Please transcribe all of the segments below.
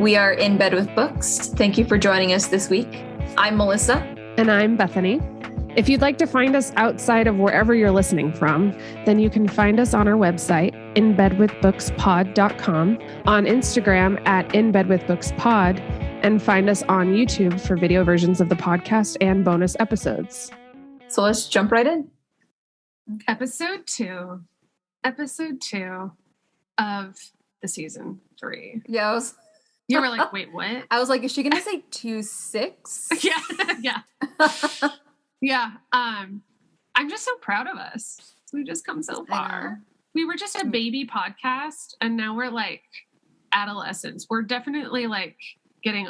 We are in bed with books. Thank you for joining us this week. I'm Melissa. And I'm Bethany. If you'd like to find us outside of wherever you're listening from, then you can find us on our website, inbedwithbookspod.com, on Instagram at inbedwithbookspod, and find us on YouTube for video versions of the podcast and bonus episodes. So let's jump right in. Episode two of the season 3. Yeah, You were like, wait, what? I was like, is she going to say 2-6? Yeah. Yeah. I'm just so proud of us. We've just come so far. We were just a baby podcast, and now we're like adolescents. We're definitely like getting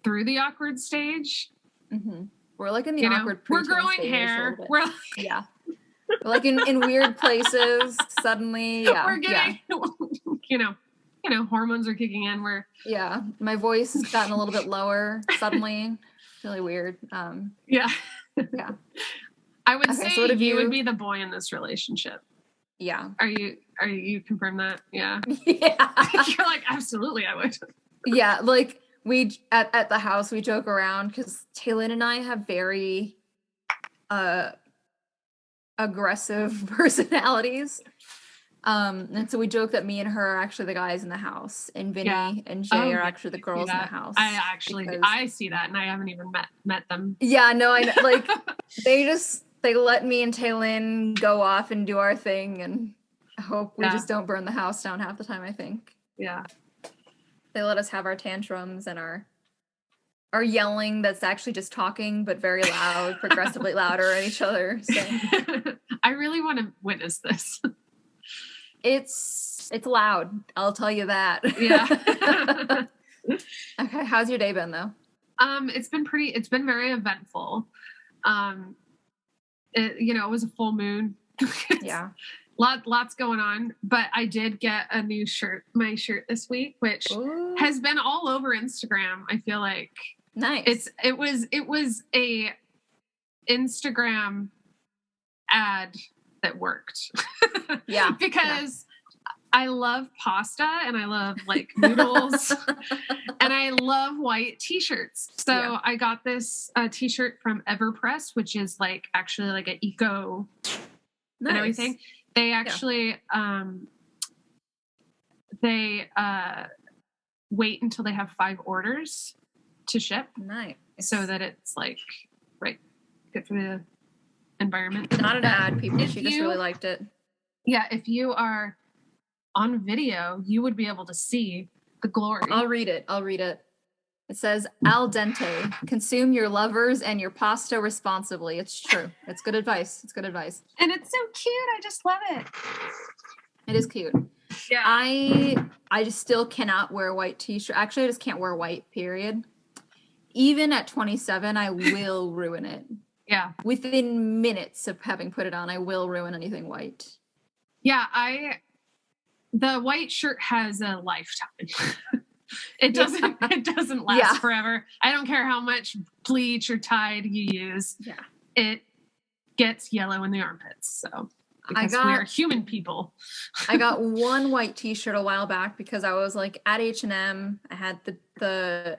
through the awkward stage. Mm-hmm. We're like in the awkward preteen we're growing stage hair. We're like, yeah. We're like in weird places suddenly. Yeah. We're getting, hormones are kicking in. My voice has gotten a little bit lower suddenly. Really weird. Yeah. I would say so you would be the boy in this relationship. Yeah. Are you confirm that? Yeah. Yeah. You're like, absolutely, I would. Yeah, like we at the house we joke around because Taylor and I have very aggressive personalities. And so we joke that me and her are actually the guys in the house, and Vinny and Jay are actually the girls in the house. I see that, and I haven't even met them. Yeah, no, I know. Like they let me and Taylin go off and do our thing, and I hope we just don't burn the house down half the time. I think. Yeah. They let us have our tantrums and our yelling that's actually just talking, but very loud, progressively louder at each other. So I really want to witness this. It's loud. I'll tell you that. Yeah. Okay. How's your day been though? It's been very eventful. It was a full moon. Yeah. Lots going on, but I did get a new my shirt this week, which has been all over Instagram. I feel like nice. It was a Instagram ad that worked. Yeah. Because I love pasta and I love like noodles and I love white t-shirts. So I got this t-shirt from Everpress, which is like actually like an eco and everything. They actually wait until they have 5 orders to ship. Nice. So that it's like good for the environment. Not an ad, people. She just really liked it. Yeah, if you are on video, you would be able to see the glory. I'll read it. It says, al dente, consume your lovers and your pasta responsibly. It's true. It's good advice. And it's so cute. I just love it. It is cute. Yeah. I just still cannot wear white t-shirt. Actually, I just can't wear white, period. Even at 27, I will ruin it. Yeah. Within minutes of having put it on, I will ruin anything white. Yeah, the white shirt has a lifetime. It doesn't last forever. I don't care how much bleach or Tide you use. Yeah. It gets yellow in the armpits. So because we are human people. I got one white t-shirt a while back because I was like at H&M. I had the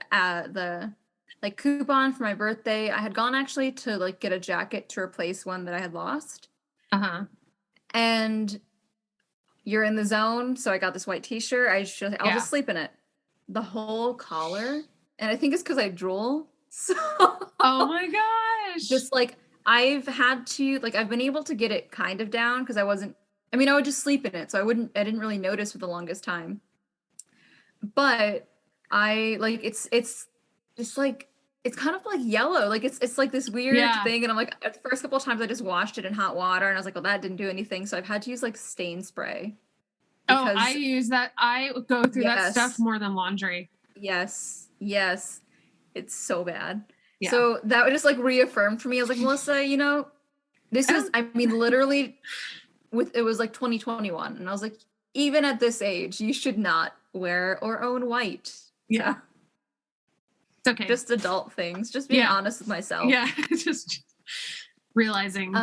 like coupon for my birthday. I had gone actually to like get a jacket to replace one that I had lost. Uh-huh. And you're in the zone, so I got this white t-shirt. I'll just sleep in it. The whole collar, and I think it's because I drool. So oh my gosh. Just like I've been able to get it kind of down because I would just sleep in it, so I didn't really notice for the longest time. But I like it's just like it's kind of like yellow, like it's like this weird thing, and I'm like, at the first couple of times I just washed it in hot water, and I was like, well, that didn't do anything, so I've had to use like stain spray. Oh, I use that. I go through that stuff more than laundry. Yes, it's so bad. Yeah. So that would just like reaffirmed for me. I was like, Melissa, this is, literally it was like 2021, and I was like, even at this age, you should not wear or own white. Yeah. So, it's okay. Just adult things. Just being honest with myself. Yeah. Just realizing.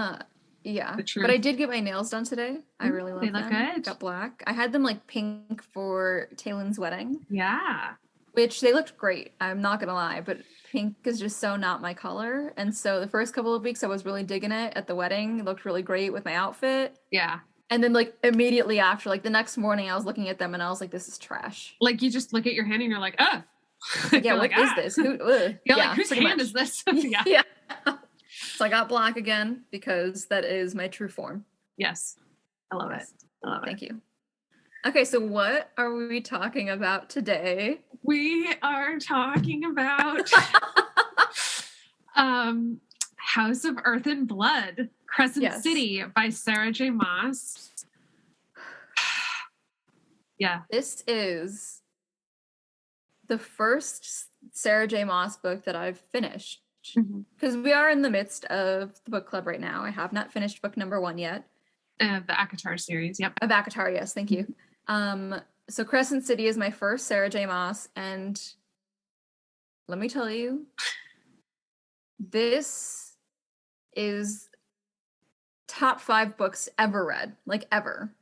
Yeah. The truth. But I did get my nails done today. I really love them. They look good. Got black. I had them like pink for Taylin's wedding. Yeah. which they looked great. I'm not gonna lie, but pink is just so not my color. And so the first couple of weeks I was really digging it at the wedding. It looked really great with my outfit. Yeah. And then like immediately after, like the next morning I was looking at them and I was like, this is trash. Like you just look at your hand and you're like, oh. Yeah, what is this? Who You're like, whose hand is this? Yeah. Yeah. So I got black again because that is my true form. Yes. I love it. I love it. Thank you. Okay, so what are we talking about today? We are talking about House of Earth and Blood, Crescent City by Sarah J. Maas. Yeah. This is the first Sarah J. Maas book that I've finished. Because we are in the midst of the book club right now. I have not finished book number 1 yet. The ACOTAR series, yep. Of ACOTAR, yes, thank you. So Crescent City is my first Sarah J. Maas, and let me tell you, this is top 5 books ever read, like ever.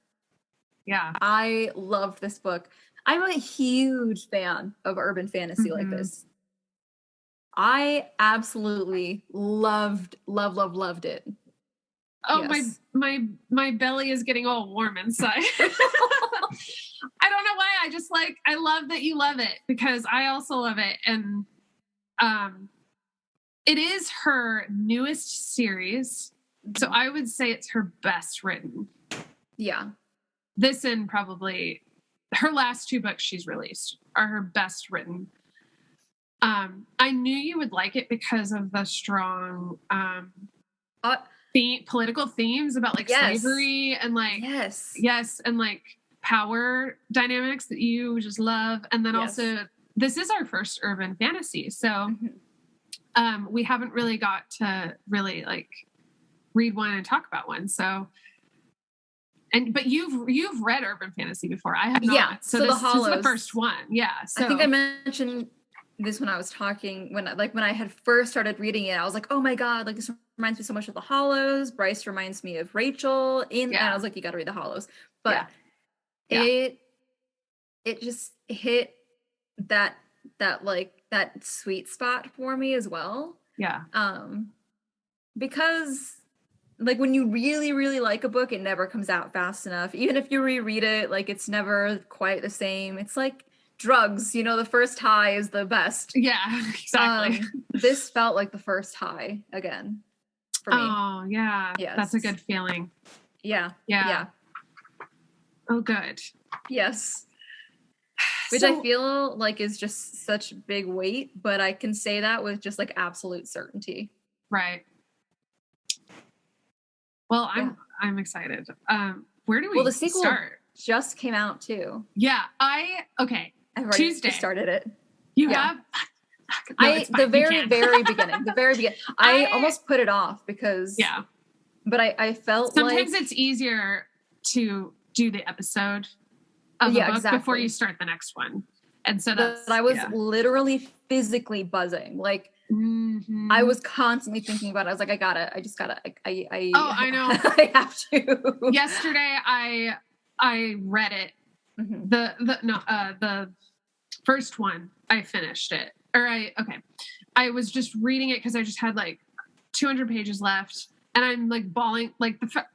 Yeah. I loved this book. I'm a huge fan of urban fantasy like this. I absolutely loved it. Oh, yes. my belly is getting all warm inside. I don't know why. I love that you love it because I also love it. And it is her newest series. So I would say it's her best written. Yeah. This and probably her last 2 books she's released are her best written. I knew you would like it because of the strong political themes about like slavery and like and like power dynamics that you just love. And then also this is our first urban fantasy. So we haven't really got to really like read one and talk about one. So but you've read urban fantasy before. I have not. Yeah. So this is the first one. Yeah. So I think I mentioned this when I was talking, when I had first started reading it, I was like, oh my God, like this reminds me so much of The Hollows. Bryce reminds me of Rachel and I was like, you got to read The Hollows. But it just hit that sweet spot for me as well. Yeah. Because like when you really, really like a book, it never comes out fast enough. Even if you reread it, like it's never quite the same. It's like drugs, the first high is the best. Yeah, exactly. This felt like the first high again for me. Oh, yeah. Yes. That's a good feeling. Yeah. Oh, good. Yes. Which I feel like is just such big weight, but I can say that with just like absolute certainty. Right. Well, I'm excited. Where do we the sequel start? Just came out too. Yeah. I've already Tuesday started it. You have? No, the very beginning. I almost put it off because but I felt sometimes it's easier to do the episode of the book before you start the next one. And so I was literally physically buzzing. Like I was constantly thinking about it. I was like, I just gotta I know. I have to. Yesterday I read it. The first one I finished it. I was just reading it because I just had like 200 pages left and I'm like bawling like the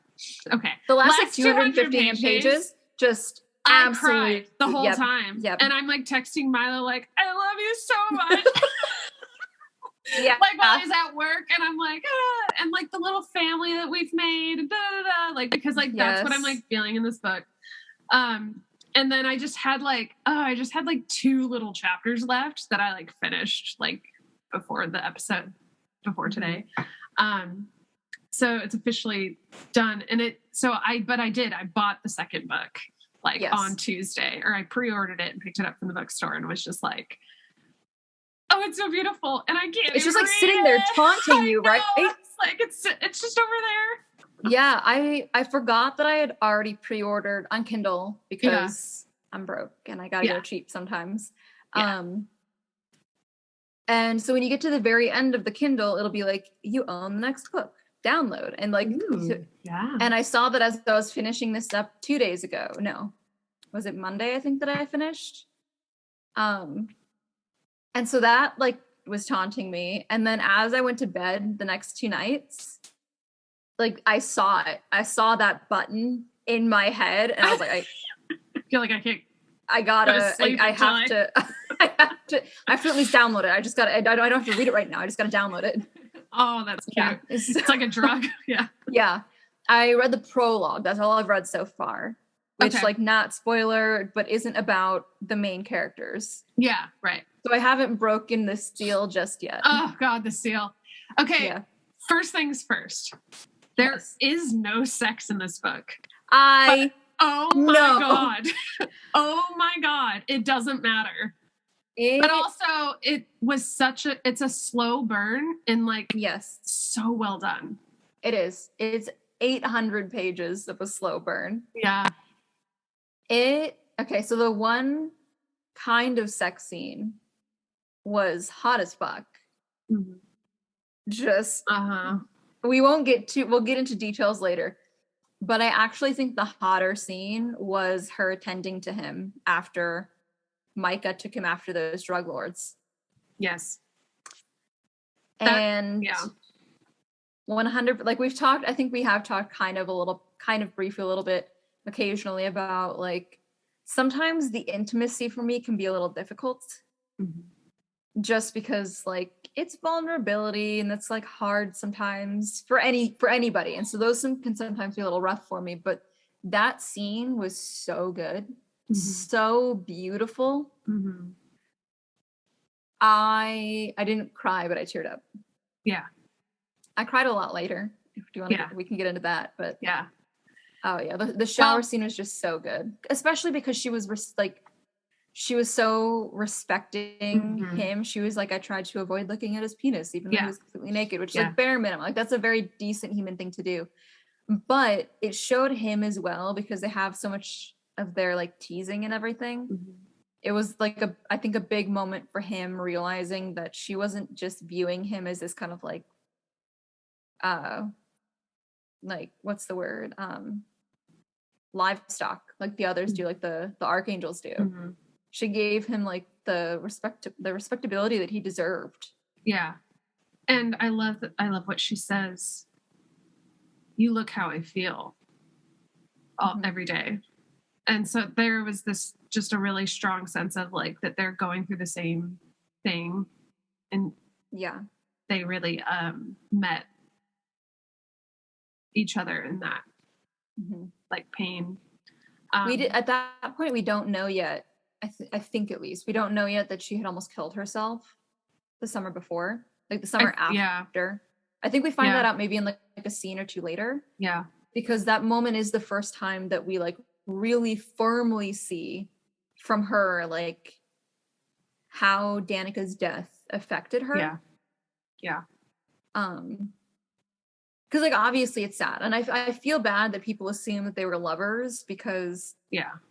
last like 250 pages just I absolutely cried the whole time. Yep. And I'm like texting Milo like, I love you so much. Like while he's at work and I'm like, and like the little family that we've made, like because like that's what I'm like feeling in this book. And then I just had like 2 little chapters left that I like finished like before the episode before today. So it's officially done. And I bought the second book on Tuesday, or I pre-ordered it and picked it up from the bookstore and was just like, oh, it's so beautiful. And I can't. It's just like sitting there taunting you, right? It's like, it's just over there. Yeah. I forgot that I had already pre-ordered on Kindle because I'm broke and I gotta go cheap sometimes. Yeah. And so when you get to the very end of the Kindle, it'll be like, you own the next book, download. And like, and I saw that as I was finishing this up 2 days ago. No, was it Monday? I think that I finished. And so that like was taunting me. And then as I went to bed the next 2 nights, like I saw it. I saw that button in my head, and I was like, I feel like I can't. I have to. I have to at least download it. I just gotta. I don't have to read it right now. I just gotta download it. Oh, that's cute. Yeah. It's like a drug. Yeah. Yeah. I read the prologue. That's all I've read so far. Which, like, not spoiler, but isn't about the main characters. Yeah, right. So I haven't broken the seal just yet. Oh God, the seal. Okay. Yeah. First things first. There is no sex in this book. Oh my God. Oh my God. It doesn't matter. But also it's a slow burn and like, yes, so well done. It is. It's 800 pages of a slow burn. Yeah. Okay, so the one kind of sex scene was hot as fuck. Mm-hmm. Just, we'll get into details later. But I actually think the hotter scene was her attending to him after Micah took him after those drug lords. Yes. And 100, like we've talked, I think we have talked kind of briefly a little bit occasionally about like sometimes the intimacy for me can be a little difficult. Mm-hmm. Just because like it's vulnerability and it's like hard sometimes for anybody, and so those can sometimes be a little rough for me, but that scene was so good. Mm-hmm. So beautiful. Mm-hmm. I didn't cry, but I teared up. Yeah, I cried a lot later. If you want to, we can get into that. But yeah, oh yeah, the shower scene was just so good, especially because she was she was so respecting him. She was like, I tried to avoid looking at his penis, even though he was completely naked, which is like bare minimum. Like that's a very decent human thing to do. But it showed him as well because they have so much of their like teasing and everything. Mm-hmm. It was like I think a big moment for him realizing that she wasn't just viewing him as this kind of like what's the word? Livestock, like the others do, like the archangels do. Mm-hmm. She gave him like the respectability that he deserved. Yeah. And I love what she says. You look how I feel every day. And so there was this just a really strong sense of like that they're going through the same thing. And they really met each other in that like pain. We did at that point, we don't know yet. I think at least we don't know yet that she had almost killed herself the summer before, like the summer after. Yeah. I think we find that out maybe in like a scene or two later. Yeah. Because that moment is the first time that we like really firmly see from her like how Danica's death affected her. Yeah. Yeah. Because like obviously it's sad, and I feel bad that people assume that they were lovers because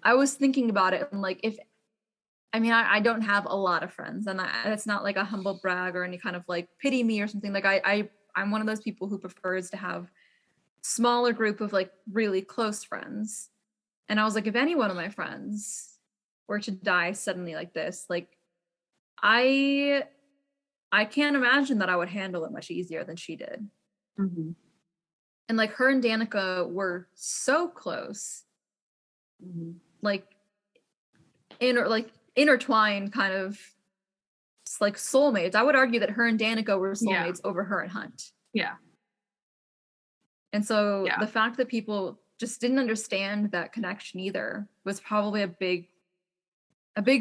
I was thinking about it and like I don't have a lot of friends, and it's not like a humble brag or any kind of like pity me or something. Like I'm one of those people who prefers to have smaller group of like really close friends. And I was like, if any one of my friends were to die suddenly like this, like I can't imagine that I would handle it much easier than she did. Mm-hmm. And like her and Danica were so close, like intertwined, kind of like soulmates. I would argue that her and Danica were soulmates over her and Hunt. Yeah. And so the fact that people just didn't understand that connection either was probably a big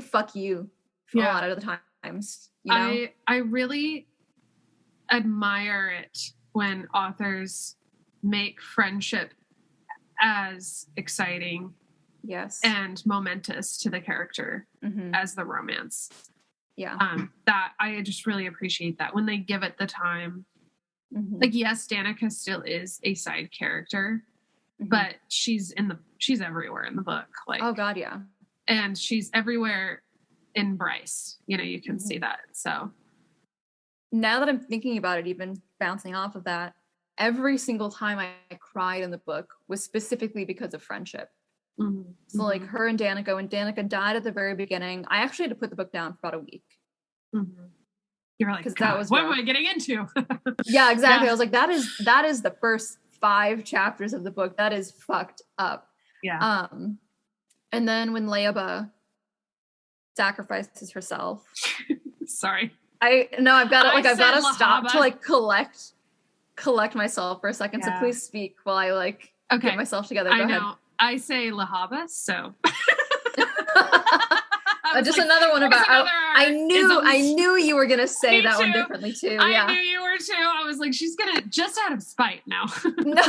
fuck you for a lot of the times. You know? I really admire it when authors make friendship as exciting and momentous to the character as the romance. That I just really appreciate that when they give it the time. Like, yes, Danica still is a side character, but she's everywhere in the book. Like, oh god, yeah. And she's everywhere in Bryce. You know, you can see that. So now that I'm thinking about it, even bouncing off of that, every single time I cried in the book was specifically because of friendship. So like her and Danica, when Danica died at the very beginning, I actually had to put the book down for about a week Mm-hmm. You were like, because that was what rough. am I getting into? Yeah, exactly. Yeah. I was like, that is the first 5 chapters of the book. That is fucked up. Yeah. And then when Leaba sacrifices herself. Sorry. I've got to stop Lahaba. to like collect myself for a second. Yeah. So please speak while I like get myself together. Go I know. ahead. I say Lahaba, so just like, another one about I knew you were gonna say that one differently too. Yeah. I knew you were too. I was like, she's gonna just out of spite now. No.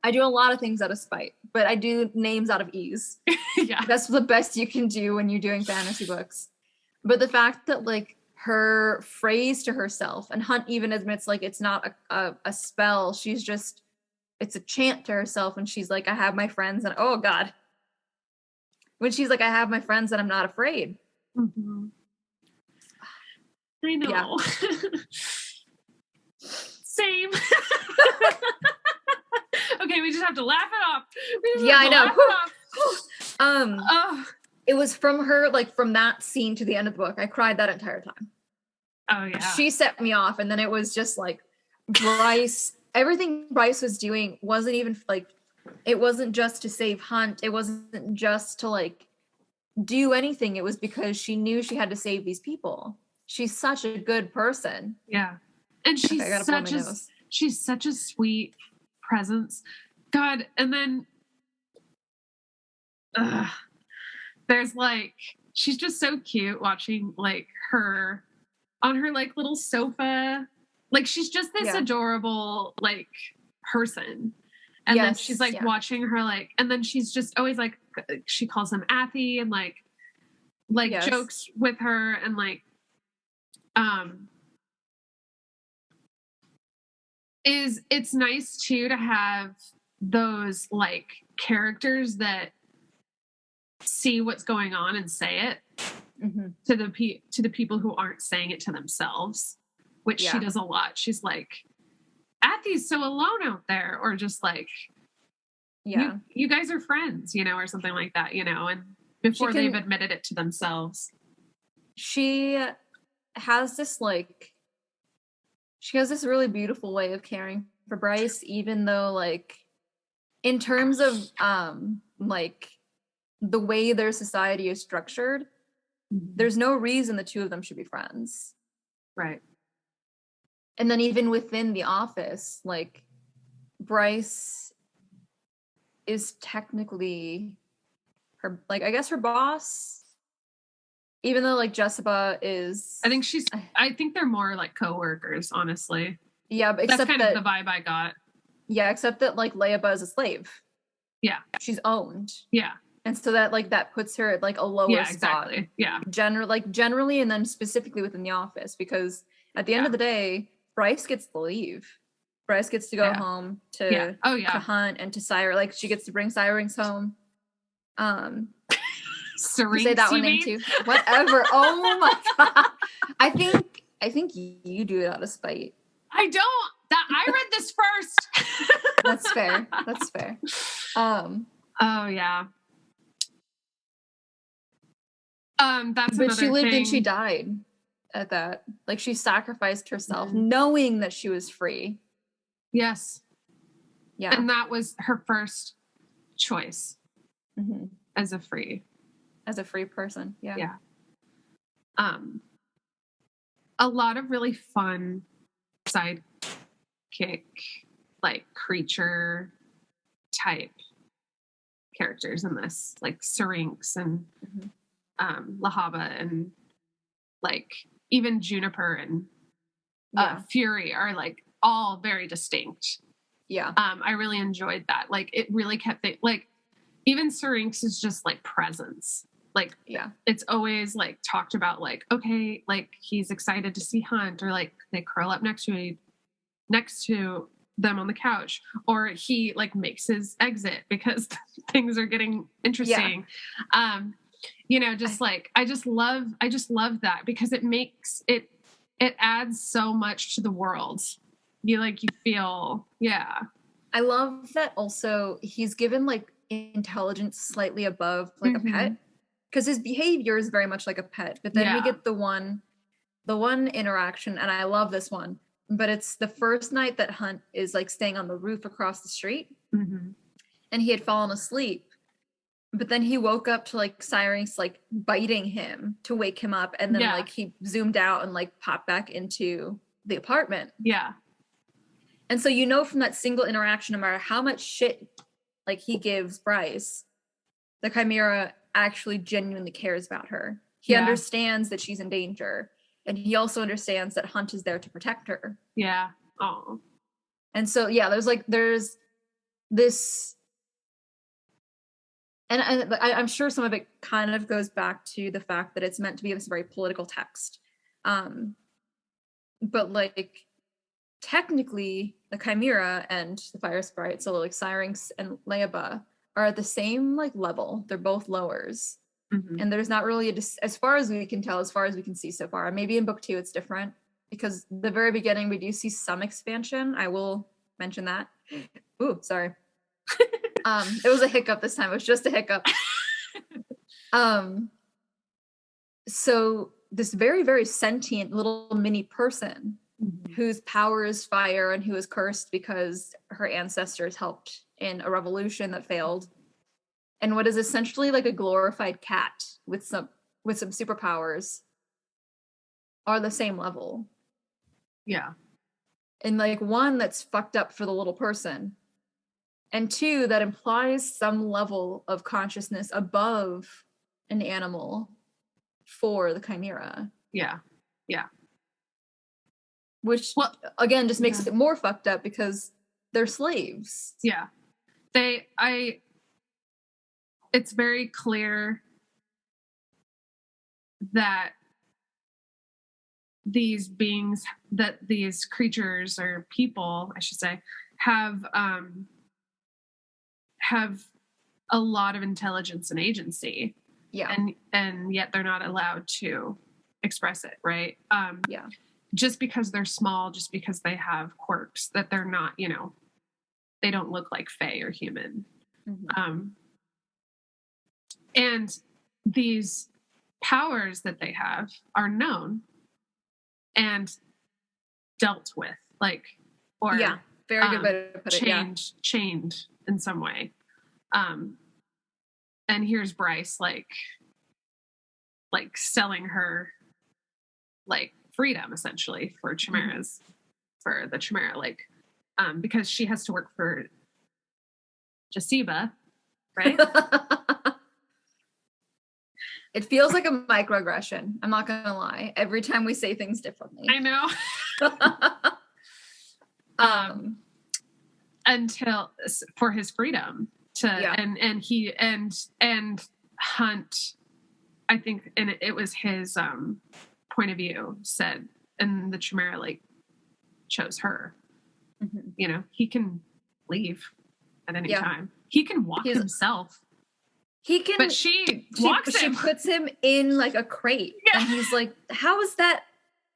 I do a lot of things out of spite, but I do names out of ease. Yeah. That's the best you can do when you're doing fantasy books. But the fact that like her phrase to herself, and Hunt even admits like it's not a spell, she's just it's a chant to herself, and she's like, I have my friends, and oh god. When she's like, I have my friends and I'm not afraid. Mm-hmm. I know. Yeah. Same. Okay, we just have to laugh it off. I know. It was from her, like from that scene to the end of the book. I cried that entire time. Oh yeah. She set me off, and then it was just like Bryce. Everything Bryce was doing wasn't even like. It wasn't just to save Hunt. It wasn't just to like do anything. It was because she knew she had to save these people. She's such a good person. Yeah. And she's such a sweet presence. God. And then there's like, she's just so cute watching like her on her like little sofa. Like she's just this adorable like person. And then she's like watching her like, and then she's just always like, she calls him Athy and like jokes with her and like, it's nice too to have those like characters that see what's going on and say it to the people who aren't saying it to themselves, which she does a lot. She's like, Athy's so alone out there, or just like, you guys are friends, you know, or something like that, you know, and before they've admitted it to themselves. She has this really beautiful way of caring for Bryce, even though like in terms of like the way their society is structured, there's no reason the two of them should be friends. Right. And then even within the office, like Bryce is technically her, like, I guess her boss, even though like Jessica is, I think they're more like co-workers, honestly. Yeah, but except that's kind of the vibe I got. Yeah, except that like Leaba is a slave. Yeah. She's owned. Yeah. And so that like that puts her at like a lower spot. Exactly. Yeah. Generally, and then specifically within the office, because at the end of the day, Bryce gets to leave. Bryce gets to go home to Hunt and to Syra. Like she gets to bring Syrinx home. Syrinx, say that one name too. Whatever. Oh my god. I think you do it out of spite. I don't. I read this first. That's fair. That's fair. Oh yeah. That's but she lived thing. And she died at that. Like she sacrificed herself knowing that she was free. Yes. Yeah. And that was her first choice as a free person. Yeah. Yeah. A lot of really fun sidekick, like creature type characters in this, like Syrinx and Lahaba and like even Juniper and Fury are like all very distinct. Yeah. I really enjoyed that. Like it really kept it like even Syrinx is just like presence. Like it's always like talked about like, okay, like he's excited to see Hunt, or like they curl up next to them on the couch, or he like makes his exit because things are getting interesting. You know, just like I just love that because it makes it adds so much to the world. You feel I love that also he's given like intelligence slightly above like a pet, because his behavior is very much like a pet, but then we get the one the one interaction, and I love this one, but it's the first night that Hunt is like staying on the roof across the street, and he had fallen asleep. But then he woke up to like sirens like biting him to wake him up, and then like he zoomed out and like popped back into the apartment. Yeah. And so from that single interaction, no matter how much shit like he gives Bryce, the Chimera actually genuinely cares about her. He understands that she's in danger, and he also understands that Hunt is there to protect her. Yeah. Oh. And so there's this. And I'm sure some of it kind of goes back to the fact that it's meant to be this very political text. But like technically the Chimera and the Fire Sprite, so like Syrinx and Leaba, are at the same like level. They're both lowers. And there's not really as far as we can tell, as far as we can see so far. Maybe in book 2 it's different, because the very beginning we do see some expansion. I will mention that. Ooh, sorry. It was a hiccup this time. It was just a hiccup. So this very, very sentient little mini person whose power is fire and who is cursed because her ancestors helped in a revolution that failed, and what is essentially like a glorified cat with some superpowers, are the same level. Yeah. And like one that's fucked up for the little person, and 2 that implies some level of consciousness above an animal for the Chimera. Yeah. Yeah. Which, again, just makes it more fucked up because they're slaves. Yeah. It's very clear that these beings, that these creatures or people, I should say, have a lot of intelligence and agency. Yeah. And yet they're not allowed to express it, right? Yeah. Just because they're small, just because they have quirks, that they're not, they don't look like fae or human. And these powers that they have are known and dealt with, very good way to put it. Chained in some way. And here's Bryce like selling her like freedom essentially for chimeras, for the chimera, because she has to work for Jasiba, right? It feels like a microaggression. I'm not gonna lie. Every time we say things differently. I know. Until for his freedom and he and Hunt, I think, and it was his point of view, said, and the chimera chose her. He can leave at any time. He can walk himself. He can, but she walks him. She puts him in like a crate, and he's like, "How is that?"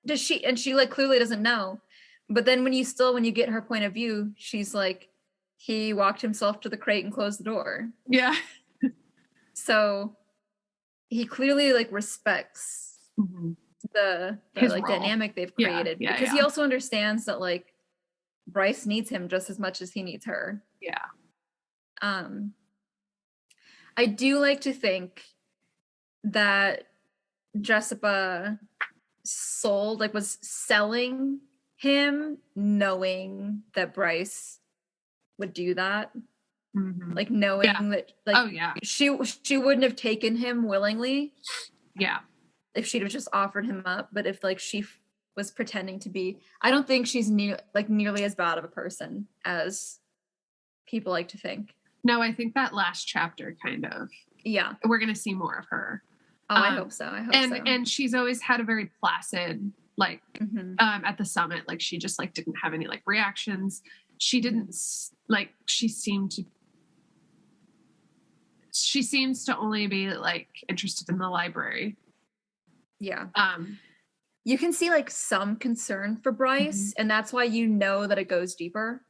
Does she? And she clearly doesn't know. But then when you get her point of view, she's like, he walked himself to the crate and closed the door. Yeah. So he clearly respects the dynamic they've created, because he also understands that Bryce needs him just as much as he needs her. Yeah. I do like to think that Jessica was selling him, knowing that Bryce would do that. Knowing that she wouldn't have taken him willingly. Yeah. If she'd have just offered him up, but if she was pretending to be, I don't think she's nearly as bad of a person as people like to think. No, I think that last chapter kind of. Yeah. We're going to see more of her. Oh, I hope so. And she's always had a very placid, at the summit, she just didn't have any reactions. She didn't she seems to only be interested in the library. Yeah. You can see some concern for Bryce, and that's why that it goes deeper.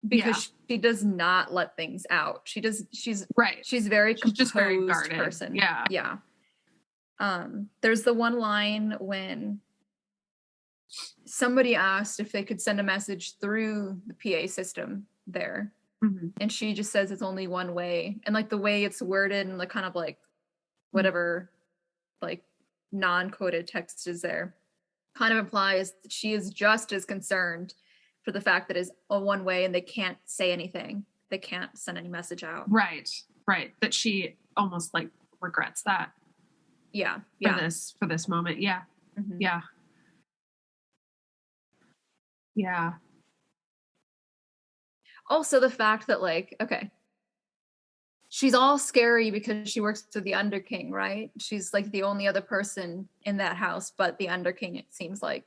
Because she does not let things out. She's right. She's very composed, just very guarded person. Yeah. Yeah. There's the one line when somebody asked if they could send a message through the PA system there. Mm-hmm. And she just says it's only one way. And like the way it's worded and like kind of like whatever like non-coded text is there kind of implies that she is just as concerned for the fact that it's a one way and they can't say anything. They can't send any message out. Right. That she almost like regrets that. Yeah. For this moment. Yeah. Mm-hmm. Yeah. Yeah. Also the fact that like, okay, she's all scary because she works with the Underking, right? She's like the only other person in that house but the Underking, it seems like.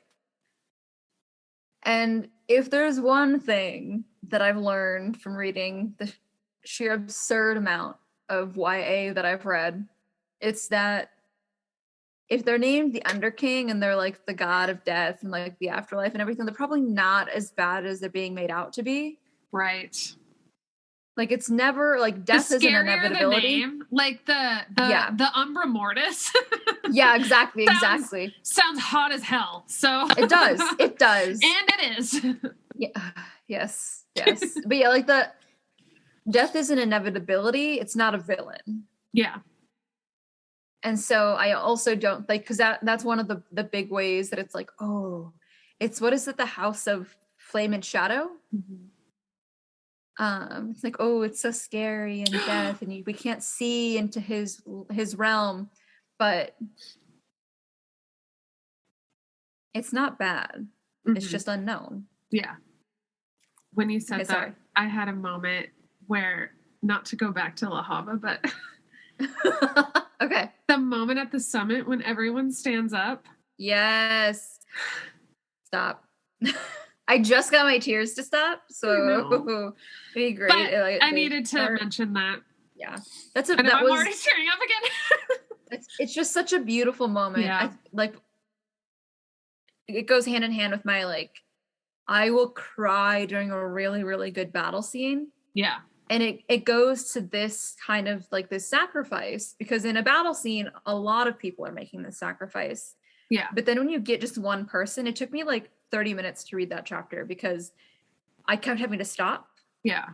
And if there's one thing that I've learned from reading the sheer absurd amount of YA that I've read, it's that if they're named the Underking and they're like the god of death and like the afterlife and everything, they're probably not as bad as they're being made out to be. Right. Like it's never like death is an inevitability. The name, like the Umbra Mortis. Yeah, exactly. Sounds hot as hell. So it does. And it is. Yeah. Yes. But yeah, like the death is an inevitability. It's not a villain. Yeah. And so I also don't like, because that's one of the big ways that it's like, oh, it's what is it, the House of Flame and Shadow? Mm-hmm. It's like, oh, it's so scary and death, and we can't see into his realm, but it's not bad. Mm-hmm. It's just unknown. Yeah. When you said that, sorry. I had a moment where, not to go back to La Habra, but okay. The moment at the summit when everyone stands up. Yes. Stop. I just got my tears to stop, so it'd be great. But I needed to mention that. Yeah, I'm already tearing up again. It's just such a beautiful moment. Yeah. Like it goes hand in hand with my like, I will cry during a really, really good battle scene. Yeah. And it goes to this kind of like this sacrifice, because in a battle scene, a lot of people are making this sacrifice. Yeah. But then when you get just one person, it took me like 30 minutes to read that chapter because I kept having to stop. Yeah.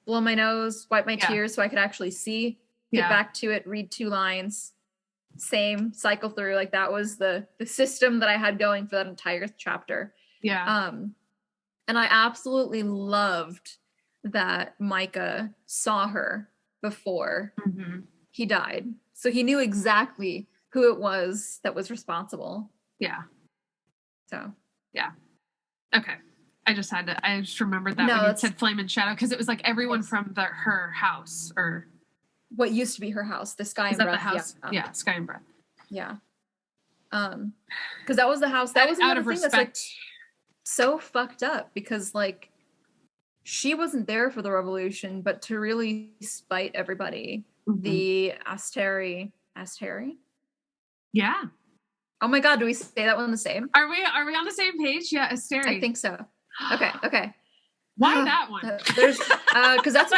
Blow my nose, wipe my tears so I could actually see, get back to it, read 2 lines, same, cycle through. Like that was the system that I had going for that entire chapter. Yeah. And I absolutely loved that Micah saw her before he died. So he knew exactly who it was that was responsible. Yeah. So. Yeah. Okay. I just remembered that when you said Flame and Shadow, because it was like everyone from her house, or what used to be her house, the Sky and Breath. The house? Yeah, Sky and Breath. Yeah. Because that was the house. That was another thing that's like so fucked up, because like she wasn't there for the revolution, but to really spite everybody, the Asteri. Yeah. Oh my God, do we say that one the same? Are we on the same page? Yeah, Asteri. I think so. Okay. Why that one? There's because that's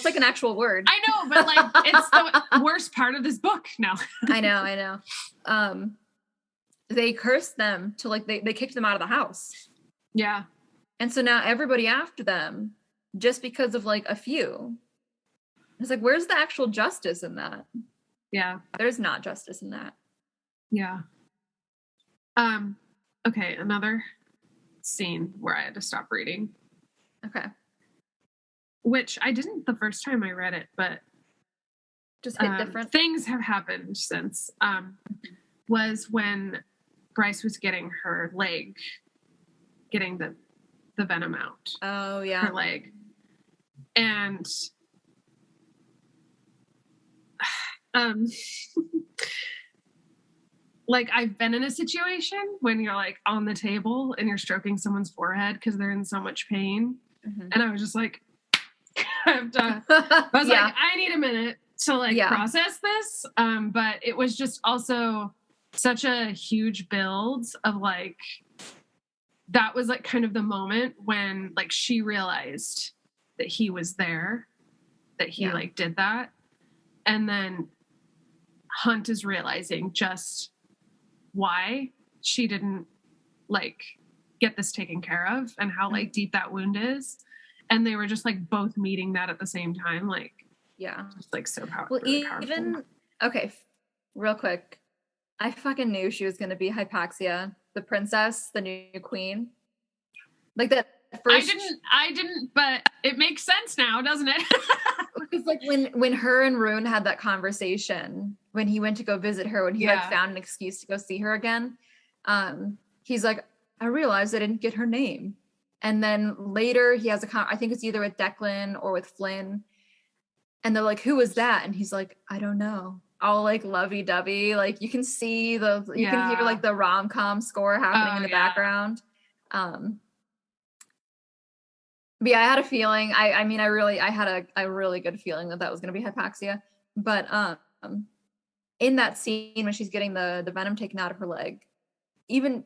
like an actual word. I know, but like it's the worst part of this book now. I know. They cursed them to like they kicked them out of the house. Yeah. And so now everybody after them, just because of like a few. It's like, where's the actual justice in that? Yeah. There's not justice in that. Yeah. Okay, another scene where I had to stop reading. Okay. Which I didn't the first time I read it, but just hit different. Things have happened since. Was when Bryce was getting her leg, getting the venom out. Oh yeah. Her leg. And like I've been in a situation when you're like on the table and you're stroking someone's forehead because they're in so much pain. And I was just like, I was like, I need a minute to like process this. But it was just also such a huge build of like, that was like kind of the moment when like she realized that he was there, that he like did that. And then Hunt is realizing just why she didn't like get this taken care of and how like deep that wound is. And they were just like both meeting that at the same time. Like, yeah, just like so powerful. Well, really even powerful. Okay, real quick, I fucking knew she was gonna be Hypaxia, the princess, the new queen. Like that first. I didn't, but it makes sense now, doesn't it? It's like when her and Rune had that conversation when he went to go visit her, when he like found an excuse to go see her again. He's like, I realized I didn't get her name. And then later he has I think it's either with Declan or with Flynn. And they're like, who was that? And he's like, I don't know. All like lovey-dovey. Like you can see you can hear like the rom-com score happening in the background. But yeah, I had a feeling. I had a really good feeling that was going to be Hypaxia. But in that scene when she's getting the venom taken out of her leg, even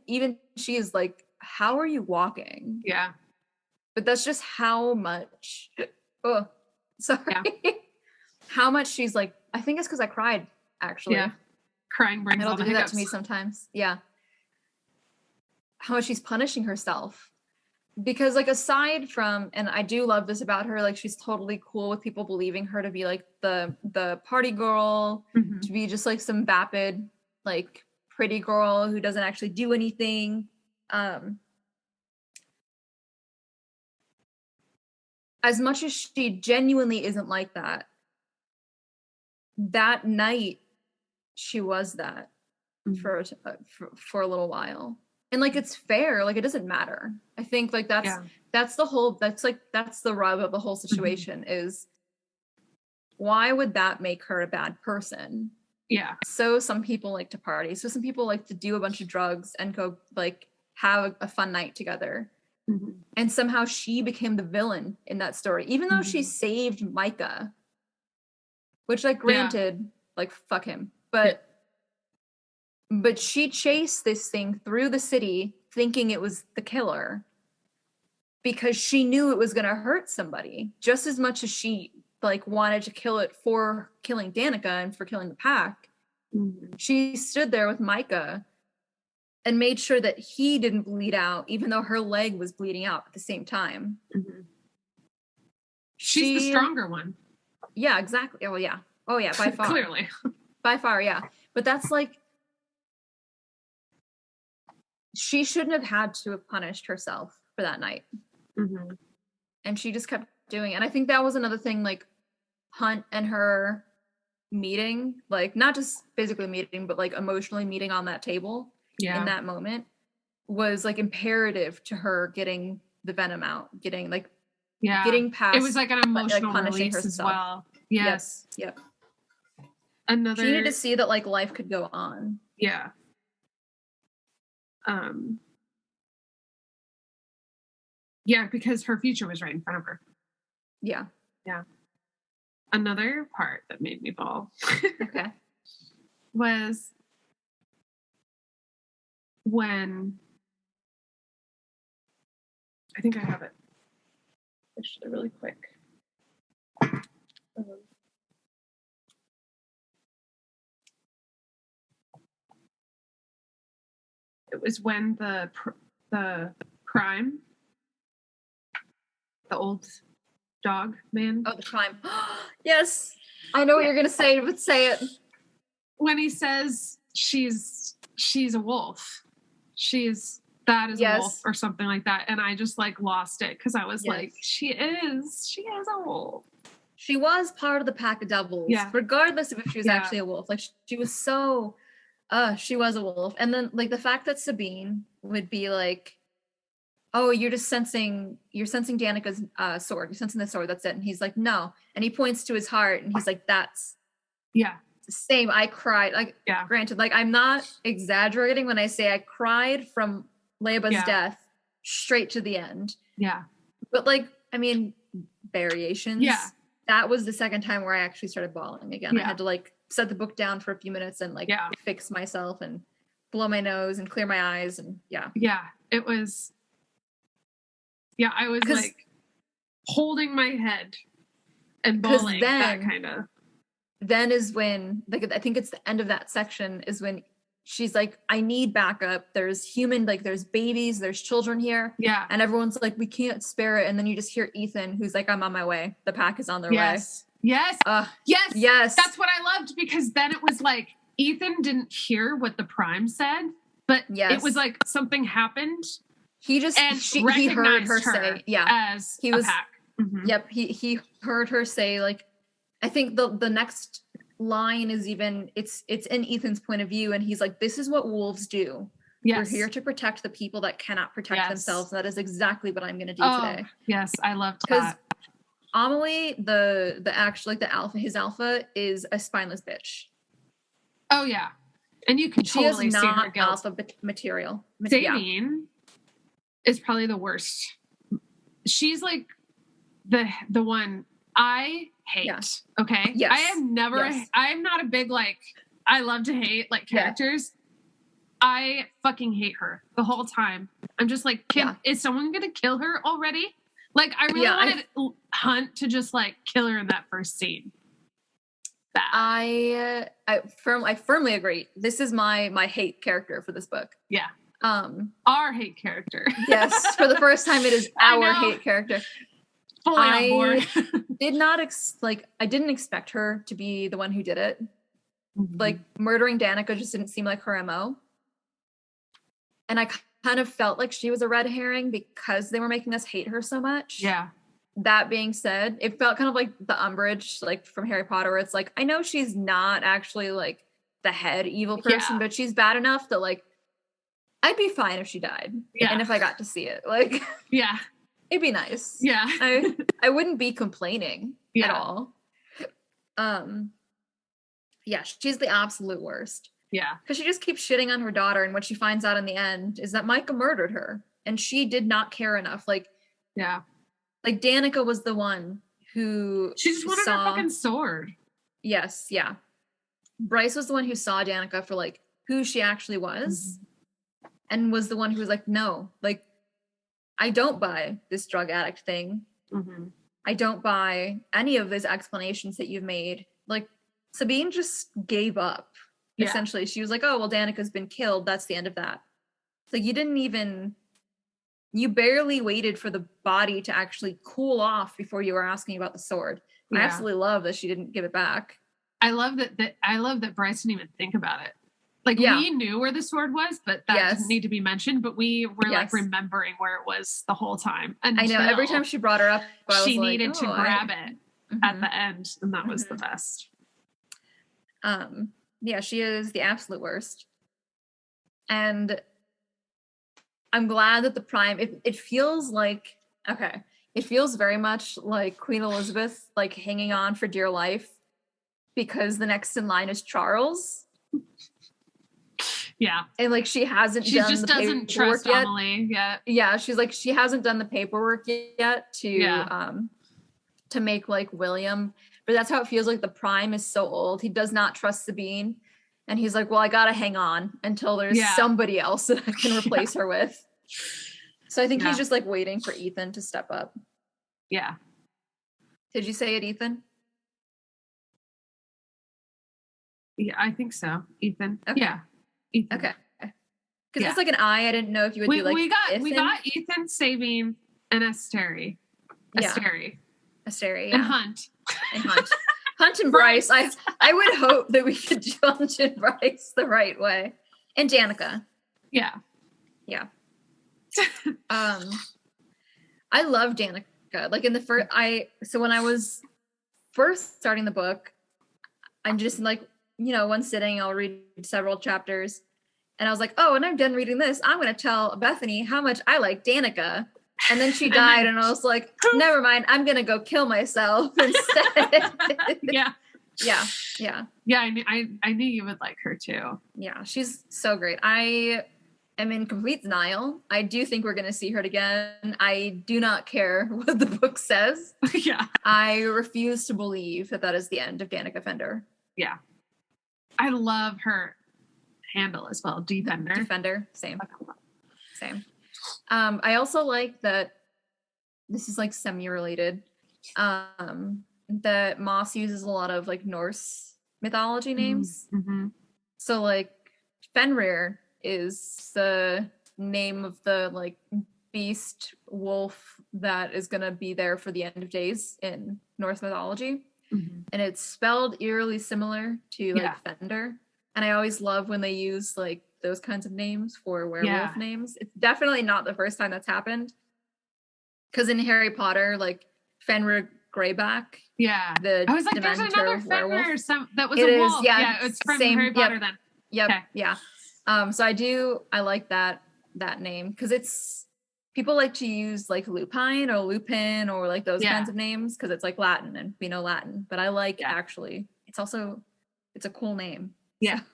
she is like, how are you walking? Yeah. But that's just how much. Oh, sorry. Yeah. How much she's like. I think it's because I cried. Actually, yeah. Crying brings all the hiccups. That to me sometimes. Yeah. How much she's punishing herself. Because like aside from, and I do love this about her, like she's totally cool with people believing her to be like the party girl, to be just like some vapid, like pretty girl who doesn't actually do anything. As much as she genuinely isn't like that, that night she was that for a little while. And like it's fair, like it doesn't matter. I think like that's the rub of the whole situation is why would that make her a bad person? Yeah. So some people like to party. So some people like to do a bunch of drugs and go like have a fun night together. And somehow she became the villain in that story, even though she saved Micah, which like granted, like fuck him, but she chased this thing through the city thinking it was the killer because she knew it was going to hurt somebody just as much as she like wanted to kill it for killing Danica and for killing the pack. She stood there with Micah and made sure that he didn't bleed out, even though her leg was bleeding out at the same time. She's the stronger one. Yeah, exactly. Oh yeah, by far. Clearly. By far, yeah. But that's like, she shouldn't have had to have punished herself for that night. And she just kept doing it. And I think that was another thing, like Hunt and her meeting, like not just physically meeting, but like emotionally meeting on that table in that moment was like imperative to her getting the venom out, getting past. It was like an emotional like release herself as well. Yes. Yep. Another. She needed to see that like life could go on. Yeah. Yeah, because her future was right in front of her. Yeah. Another part that made me bawl. Okay. Was when I think I have it. Actually, really quick. It was when the Prime, the old dog man. Oh, the Prime. Yes, I know what you're gonna say, but say it. When he says she's a wolf, that is a wolf or something like that, and I just like lost it because I was like, she is a wolf. She was part of the pack of devils, regardless of if she was actually a wolf. Like she was so, she was a wolf. And then like the fact that Sabine would be like, oh, you're sensing Danica's sword. You're sensing the sword. That's it. And he's like, no. And he points to his heart and he's like, that's the same. I cried. Like, granted, like I'm not exaggerating when I say I cried from Leba's death straight to the end. Yeah. But like, I mean, variations. Yeah. That was the second time where I actually started bawling again. I had to like set the book down for a few minutes and like fix myself and blow my nose and clear my eyes and it was. Yeah, I was like holding my head and bawling. That kind of. Then is when, like, I think it's the end of that section is when she's like, I need backup. There's there's babies, there's children here. Yeah. And everyone's like, we can't spare it. And then you just hear Ethan, who's like, I'm on my way. The pack is on their way. Yes. Yes. That's what I loved, because then it was like Ethan didn't hear what the Prime said, but it was like something happened. He just he heard her say, as he was a pack. Mm-hmm. Yep. He heard her say, like, I think the next line is even it's in Ethan's point of view, and he's like, this is what wolves do. Yes. We're here to protect the people that cannot protect themselves. And that is exactly what I'm going to do today. Yes, I loved that. Amelie, his alpha is a spineless bitch. Oh yeah, and you can totally see her guilt. Alpha material. Sabine is probably the worst. She's like the one I hate. Yeah. Okay. Yes. I have never. Yes. I am not a big I love to hate characters. Yeah. I fucking hate her the whole time. I'm just like, is someone gonna kill her already? Like, I really wanted Hunt to just kill her in that first scene. I firmly agree. This is my hate character for this book. Yeah. Our hate character. Yes, for the first time, it is our hate character. Fully on board. I didn't expect her to be the one who did it. Mm-hmm. Like, murdering Danica just didn't seem like her MO. And I kind of felt like she was a red herring because they were making us hate her so much. Yeah. That being said, it felt kind of like the Umbridge, from Harry Potter, where it's like, I know she's not actually the head evil person, but she's bad enough that I'd be fine if she died. Yeah. And if I got to see it, yeah, it'd be nice. Yeah. I wouldn't be complaining at all. Yeah, she's the absolute worst. Yeah. Because she just keeps shitting on her daughter, and what she finds out in the end is that Micah murdered her, and she did not care enough. Yeah. Danica was the one who she just wanted her fucking sword. Yes, yeah. Bryce was the one who saw Danica for who she actually was, and was the one who was like, no, I don't buy this drug addict thing. Mm-hmm. I don't buy any of these explanations that you've made. Sabine just gave up. Yeah. Essentially, she was like, oh, well, Danica's been killed. That's the end of that. You barely waited for the body to actually cool off before you were asking about the sword. Yeah. I absolutely love that she didn't give it back. I love that Bryce didn't even think about it. We knew where the sword was, but that didn't need to be mentioned. But we were remembering where it was the whole time. I know every time she brought her up, she needed to grab it at the end, and that was the best. Yeah, she is the absolute worst. And I'm glad that the Prime, it feels it feels very much like Queen Elizabeth, hanging on for dear life because the next in line is Charles. Yeah. And she hasn't she done just the doesn't trust yet. Amelie yet. Yeah, she's she hasn't done the paperwork yet to make William. But that's how it feels. The Prime is so old. He does not trust Sabine. And he's like, well, I gotta hang on until there's somebody else that I can replace her with. So I think he's just waiting for Ethan to step up. Yeah. Did you say it, Ethan? Yeah, I think so. Ethan. Okay. Yeah. Ethan. Okay. Because it's an I. I didn't know if you would do we got Ethan, Sabine, and Asteri. Asteri, and Hunt. Hunt and Bryce. I would hope that we could do Hunt and Bryce the right way. And Danica. Yeah. Yeah. I love Danica. In the first, so when I was first starting the book, I'm just one sitting, I'll read several chapters. And I was like, oh, when I'm done reading this, I'm going to tell Bethany how much I like Danica. And then she died, and I was like, never mind, I'm going to go kill myself instead. Yeah. Yeah. Yeah. Yeah, I knew you would like her too. Yeah, she's so great. I am in complete denial. I do think we're going to see her again. I do not care what the book says. Yeah. I refuse to believe that is the end of Danica Fender. Yeah. I love her handle as well. Defender. Same. I also like that this is semi-related. That Maas uses a lot of Norse mythology names. Mm-hmm. So Fenrir is the name of the like beast wolf that is going to be there for the end of days in Norse mythology. Mm-hmm. And it's spelled eerily similar to like Fender. And I always love when they use like those kinds of names for werewolf names. It's definitely not the first time that's happened. Because in Harry Potter, like Fenrir Greyback. Yeah. The I was like, there's another Fenrir that was a wolf. Yeah, it's from Harry Potter then. Yep. Okay. Yeah. So I like that name because it's people like to use like lupine or lupin or like those kinds of names because it's like Latin and we know Latin. But I like actually it's a cool name. Yeah. So,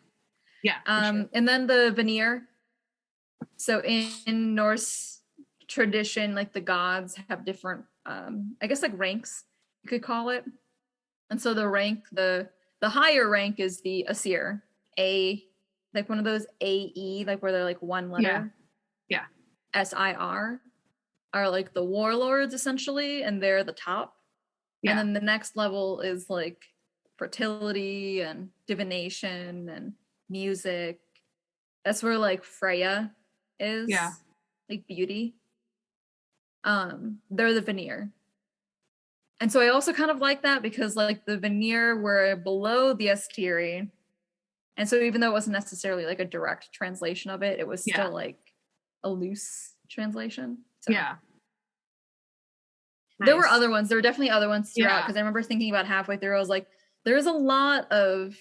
yeah. Sure. And then the veneer. So in Norse tradition, like the gods have different I guess like ranks you could call it. And so the rank, the higher rank is the Asir, A, like one of those AE, like where they're like one letter. Yeah. SIR are like the warlords essentially, and they're the top. Yeah. And then the next level is like fertility and divination and music. That's where like Freya is. Yeah. Like beauty. They're the veneer. And so I also kind of like that because like the veneer were below the Asteri. And so even though it wasn't necessarily like a direct translation of it, it was still like a loose translation. So. Yeah. There were other ones. There were definitely other ones throughout because I remember thinking about halfway through, I was like, there's a lot of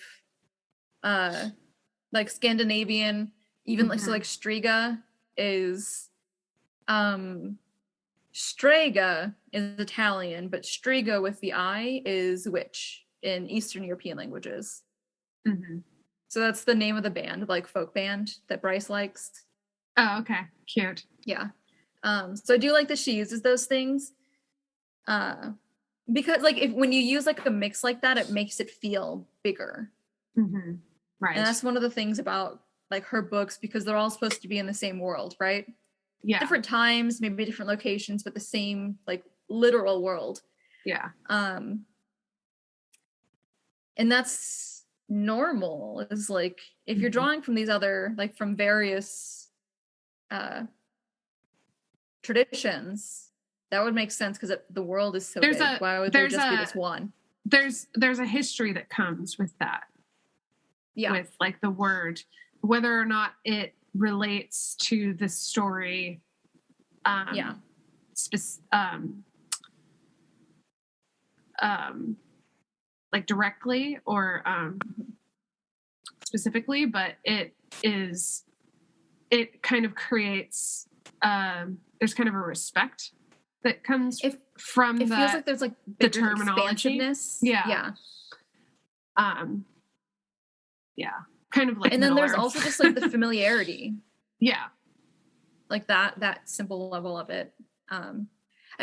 like Scandinavian, even like so like Striga is Strega is Italian, but Striga with the I is witch in Eastern European languages. Mm-hmm. So that's the name of the band, like folk band that Bryce likes. Oh, okay. Cute. Yeah. So I do like that she uses those things. Because like when you use like a mix like that, it makes it feel bigger. Mm-hmm. Right. And that's one of the things about like her books because they're all supposed to be in the same world, right? Yeah. Different times, maybe different locations, but the same like literal world. Yeah. And that's normal. Is like if you're drawing from these other like from various traditions, that would make sense because the world is so big. Why would there just be this one? There's a history that comes with that. Yeah. With like the word, whether or not it relates to the story like directly or specifically, but it kind of creates there's kind of a respect that comes from it feels like there's like the terminology. Yeah. Kind of like and then there's also just like the familiarity. Yeah. Like that simple level of it. I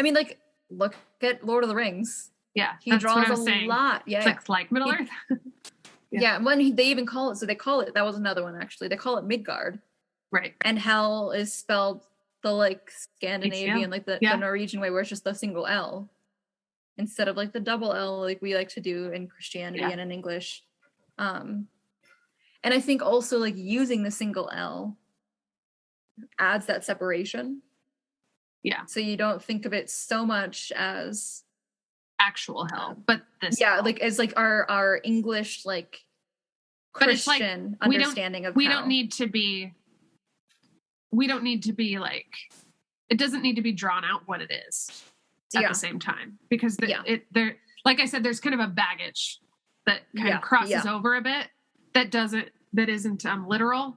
mean, like, look at Lord of the Rings. Yeah. He draws a lot. Yeah. It's like Middle Earth. Yeah. When they even call it, so they call it, that was another one actually. They call it Midgard. Right. And hell is spelled the like Scandinavian, like the Norwegian way where it's just the single L. Instead of like the double L like we like to do in Christianity and in English. And I think also like using the single L adds that separation. Yeah. So you don't think of it so much as actual hell, but this hell. Like as like our English like Christian understanding of hell. We don't need to be like, it doesn't need to be drawn out what it is at the same time because there, like I said, there's kind of a baggage that kind of crosses over a bit that isn't literal,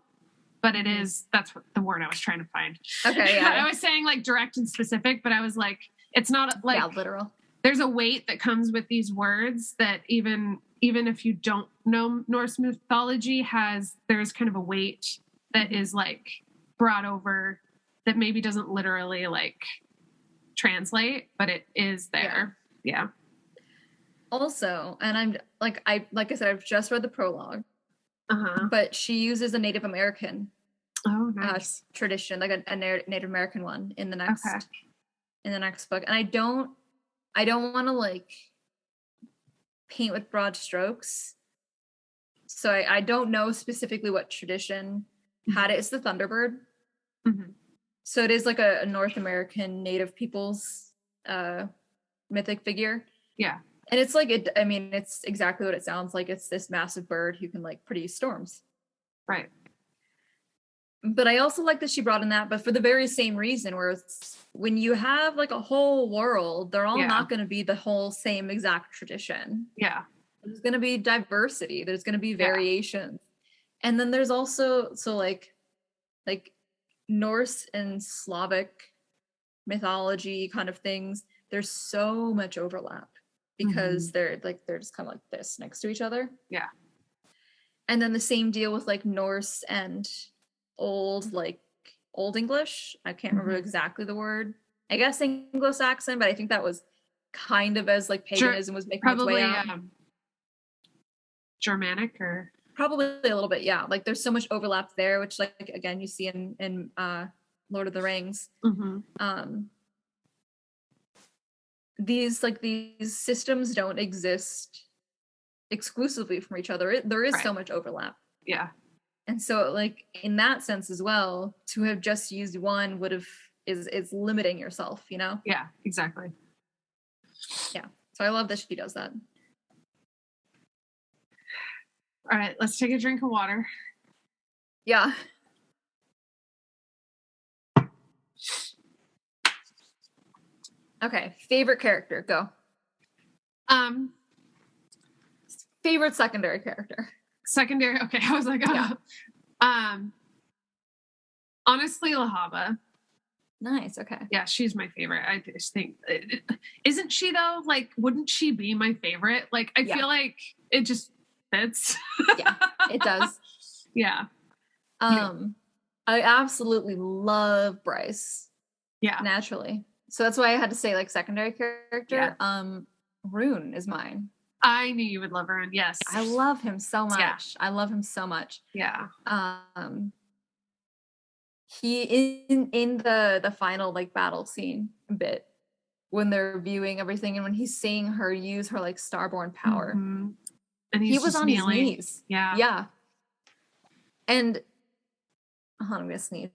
but it is, that's what the word I was trying to find. Okay. Yeah. I was saying like direct and specific, but I was like, it's not like literal. There's a weight that comes with these words that even if you don't know Norse mythology there's kind of a weight that is like brought over that maybe doesn't literally like translate, but it is there. Yeah. Also, and I'm like I said, I've just read the prologue. But she uses a Native American tradition, like a Native American one in the next book. And I don't want to like paint with broad strokes. So I don't know specifically what tradition had it. It's the Thunderbird. Mm-hmm. So it is like a North American Native peoples mythic figure. Yeah. And it's like, it's exactly what it sounds like. It's this massive bird who can like produce storms. Right. But I also like that she brought in that, but for the very same reason, where it's, when you have like a whole world, they're all not going to be the whole same exact tradition. Yeah. There's going to be diversity. There's going to be variations. And then there's also, so like Norse and Slavic mythology kind of things, there's so much overlap because they're just kind of like this next to each other. Yeah. And then the same deal with like Norse and Old English. I can't remember exactly the word. I guess Anglo-Saxon, but I think that was kind of as like paganism was making its way out. Germanic or probably a little bit, yeah. Like there's so much overlap there, which like again you see in Lord of the Rings. These systems don't exist exclusively from each other. There is so much overlap. Yeah. And so like in that sense as well, to have just used one is limiting yourself, you know? Yeah, exactly. Yeah. So I love that she does that. All right, let's take a drink of water. Yeah. Okay, favorite character, go. Favorite secondary character. Secondary, okay. I was like, honestly, Lahaba. Nice, okay. Yeah, she's my favorite. I just think, isn't she though? Like, wouldn't she be my favorite? Like, I feel like it just fits. Yeah, it does. Yeah. I absolutely love Bryce. Yeah. Naturally. So that's why I had to say like secondary character. Yeah. Rune is mine. I knew you would love Rune. Yes. I love him so much. Yeah. I love him so much. Yeah. He in the final like battle scene bit when they're viewing everything and when he's seeing her use her like starborn power. Mm-hmm. And he was on kneeling. His knees. Yeah. Yeah. And I'm gonna sneeze.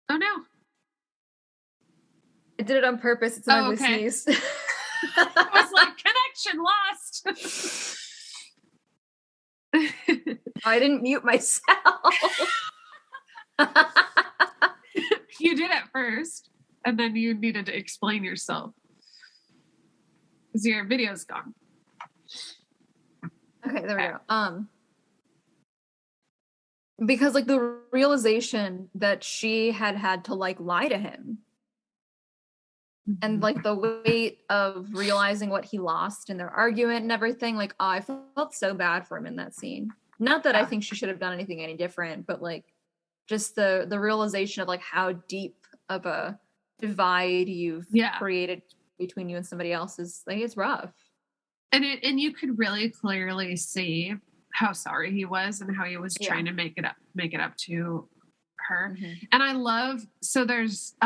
Oh no. I did it on purpose. It's an ugly sneeze. I was like, connection lost. I didn't mute myself. You did at first, and then you needed to explain yourself. Because your video's gone. Okay, there we go. Because like the realization that she had to like lie to him, and like the weight of realizing what he lost in their argument and everything, like I felt so bad for him in that scene. Not that I think she should have done anything any different, but like just the realization of like how deep of a divide you've created between you and somebody else is like, it's rough. And you could really clearly see how sorry he was and how he was trying to make it up to her. And I love, so there's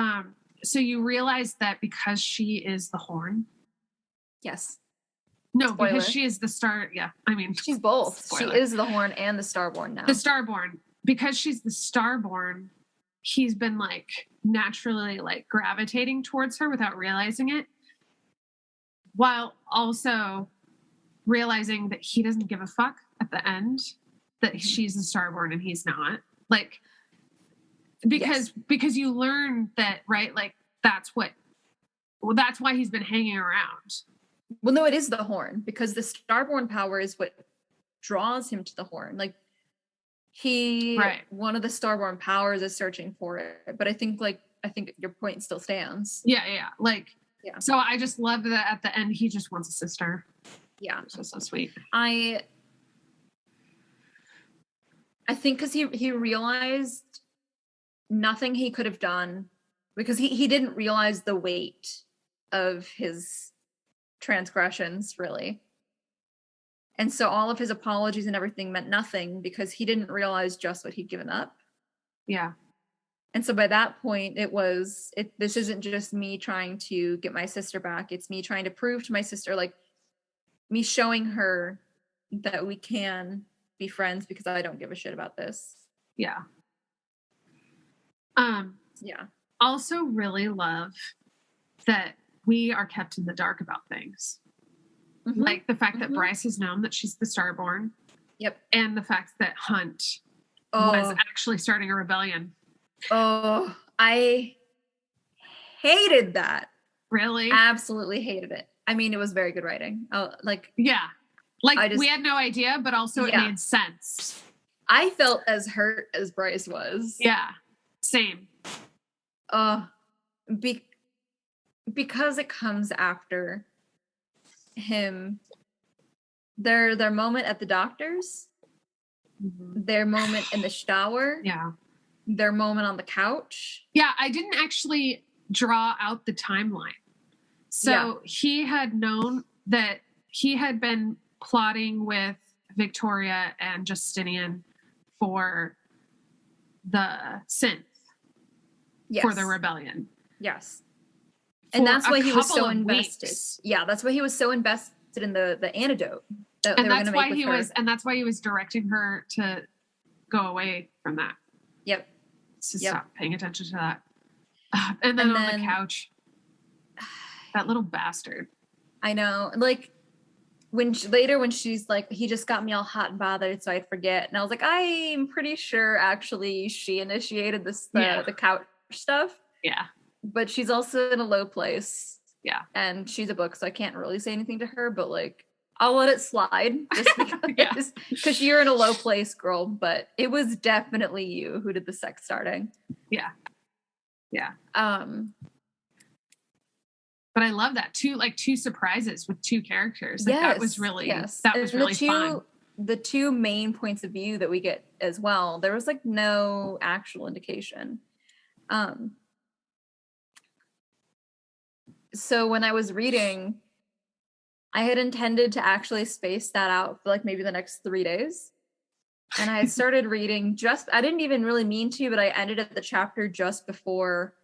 so you realize that because she is the horn. Yes. No, Spoiler. because she is the star. Yeah. I mean, she's both. Spoiler. She is the horn and the starborn now. The starborn. Because she's the starborn, he's been like naturally like gravitating towards her without realizing it. While also realizing that he doesn't give a fuck at the end, that she's the starborn and he's not. Like, because you learn that, right? Like that's why he's been hanging around. Well, no, it is the horn because the starborn power is what draws him to the horn. Like one of the starborn powers is searching for it. But I think your point still stands. Yeah. Like, so I just love that at the end, he just wants a sister. Yeah. So sweet. I think because he realized nothing he could have done because he didn't realize the weight of his transgressions really. And so all of his apologies and everything meant nothing because he didn't realize just what he'd given up. Yeah. And so by that point this isn't just me trying to get my sister back. It's me trying to prove to my sister, like, me showing her that we can be friends because I don't give a shit about this. Yeah. Yeah. Also really love that we are kept in the dark about things. Mm-hmm. Like the fact that Bryce has known that she's the Starborn. Yep. And the fact that Hunt was actually starting a rebellion. Oh, I hated that. Really? Absolutely hated it. I mean, it was very good writing. Yeah. Like we had no idea, but also it made sense. I felt as hurt as Bryce was. Yeah. Same. Because it comes after him. Their moment at the doctor's, their moment in the shower, their moment on the couch. Yeah, I didn't actually draw out the timeline. So he had known that he had been plotting with Victoria and Justinian for the synth for the rebellion. Yes. And that's why he was so invested. Weeks. Yeah, that's why he was so invested in the antidote. And that's why he was directing her to go away from that. Yep. To stop paying attention to that. And then on the couch, that little bastard. I know. Like when she's like, he just got me all hot and bothered, so I'd forget. And I was like, I'm pretty sure actually she initiated the couch stuff. Yeah. But she's also in a low place. Yeah. And she's a book, so I can't really say anything to her, but like I'll let it slide just because you're in a low place, girl. But it was definitely you who did the sex starting. Yeah. Yeah. But I love that two surprises with two characters. Like, that was really fun. The two main points of view that we get as well. There was like no actual indication. So when I was reading, I had intended to actually space that out for like maybe the next 3 days. And I had started reading I didn't even really mean to, but I ended at the chapter just before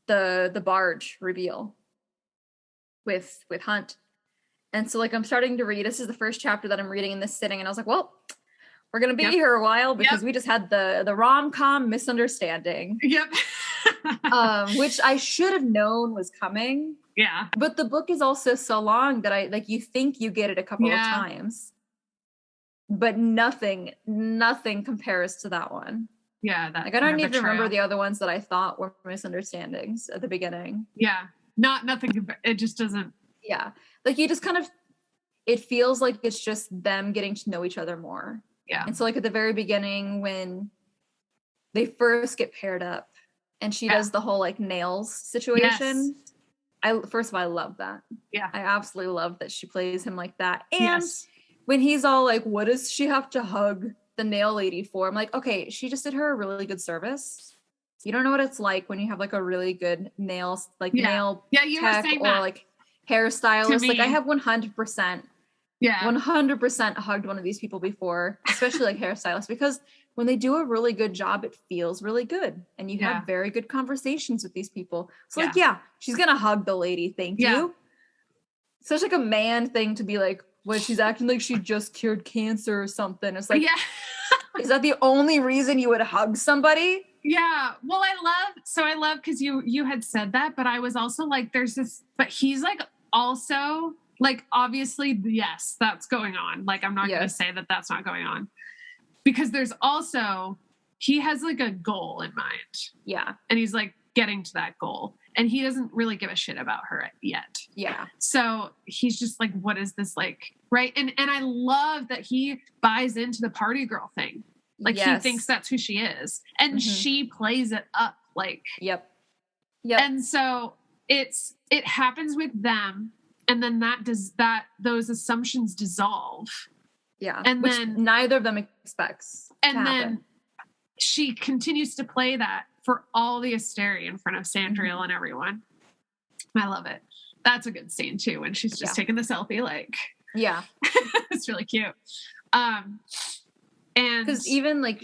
the barge reveal with Hunt. And so like I'm starting to read, this is the first chapter that I'm reading in this sitting, and I was like, well, we're gonna be here a while because we just had the rom-com misunderstanding. Yep. Which I should have known was coming. Yeah. But the book is also so long that you think you get it a couple of times. But nothing compares to that one. Yeah. I don't even remember the other ones that I thought were misunderstandings at the beginning. Yeah. Nothing. It just doesn't. Yeah. Like you just kind of, it feels like it's just them getting to know each other more. Yeah. And so like at the very beginning when they first get paired up and she does the whole like nails situation. Yes. First of all, I love that. Yeah. I absolutely love that she plays him like that. And when he's all like, what does she have to hug the nail lady for? I'm like, okay, she just did her a really good service. You don't know what it's like when you have like a really good nail tech or like hairstylist. Like I have 100%. Yeah. 100% hugged one of these people before, especially like hairstylists, because when they do a really good job, it feels really good. And you have very good conversations with these people. So like, she's going to hug the lady. Thank you. Such like a man thing to be like, what, she's acting like she just cured cancer or something. It's like, is that the only reason you would hug somebody? Yeah. Well, I love because you had said that, but I was also like, there's this, but he's like also like, obviously, yes, that's going on. Like, I'm not going to say that that's not going on because there's also, he has like a goal in mind. Yeah. And he's like getting to that goal and he doesn't really give a shit about her yet. Yeah. So he's just like, what is this like? Right. And I love that he buys into the party girl thing. Like he thinks that's who she is and she plays it up like, Yep. And so it happens with them. And then those assumptions dissolve. Yeah. And which then neither of them expects. And then she continues to play that for all the hysteria in front of Sandriel and everyone. I love it. That's a good scene too, when she's just taking the selfie, like, it's really cute. And because even like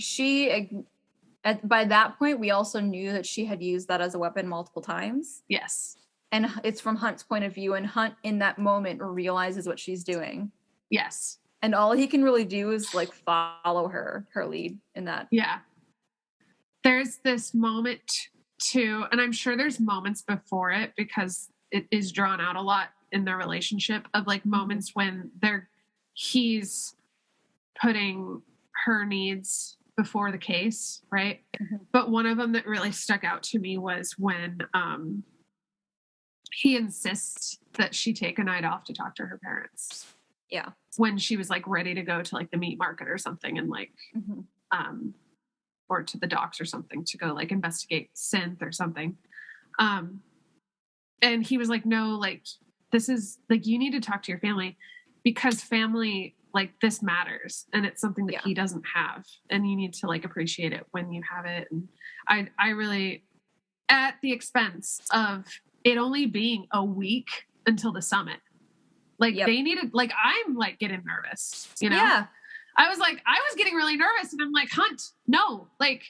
by that point, we also knew that she had used that as a weapon multiple times. Yes. and it's from Hunt's point of view, and Hunt in that moment realizes what she's doing. Yes. And all he can really do is like follow her lead in that. Yeah. There's this moment too, and I'm sure there's moments before it because it is drawn out a lot in their relationship of like moments when he's putting her needs before the case, right? Mm-hmm. But one of them that really stuck out to me was when he insists that she take a night off to talk to her parents. Yeah. When she was like ready to go to like the meat market or something and like or to the docks or something to go like investigate synth or something. And he was like, no, like this is like, you need to talk to your family because family, like this matters. And it's something that he doesn't have. And you need to like appreciate it when you have it. And I really, at the expense of it only being a week until the summit, like they needed, like, I'm like getting nervous, you know? Yeah. I was getting really nervous and I'm like, Hunt, no, like,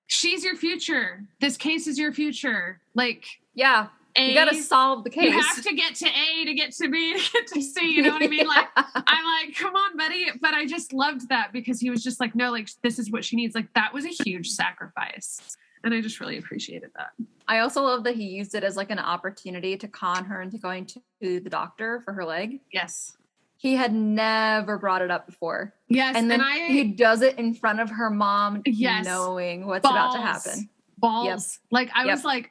she's your future. This case is your future. Like, you got to solve the case. You have to get to A to get to B to get to C. You know what I mean? Like, I'm like, come on, buddy. But I just loved that because he was just like, no, like, this is what she needs. Like, that was a huge sacrifice. And I just really appreciated that. I also love that he used it as like an opportunity to con her into going to the doctor for her leg. Yes. He had never brought it up before. Yes. And then he does it in front of her mom, knowing what's about to happen. Balls. Like, I was like,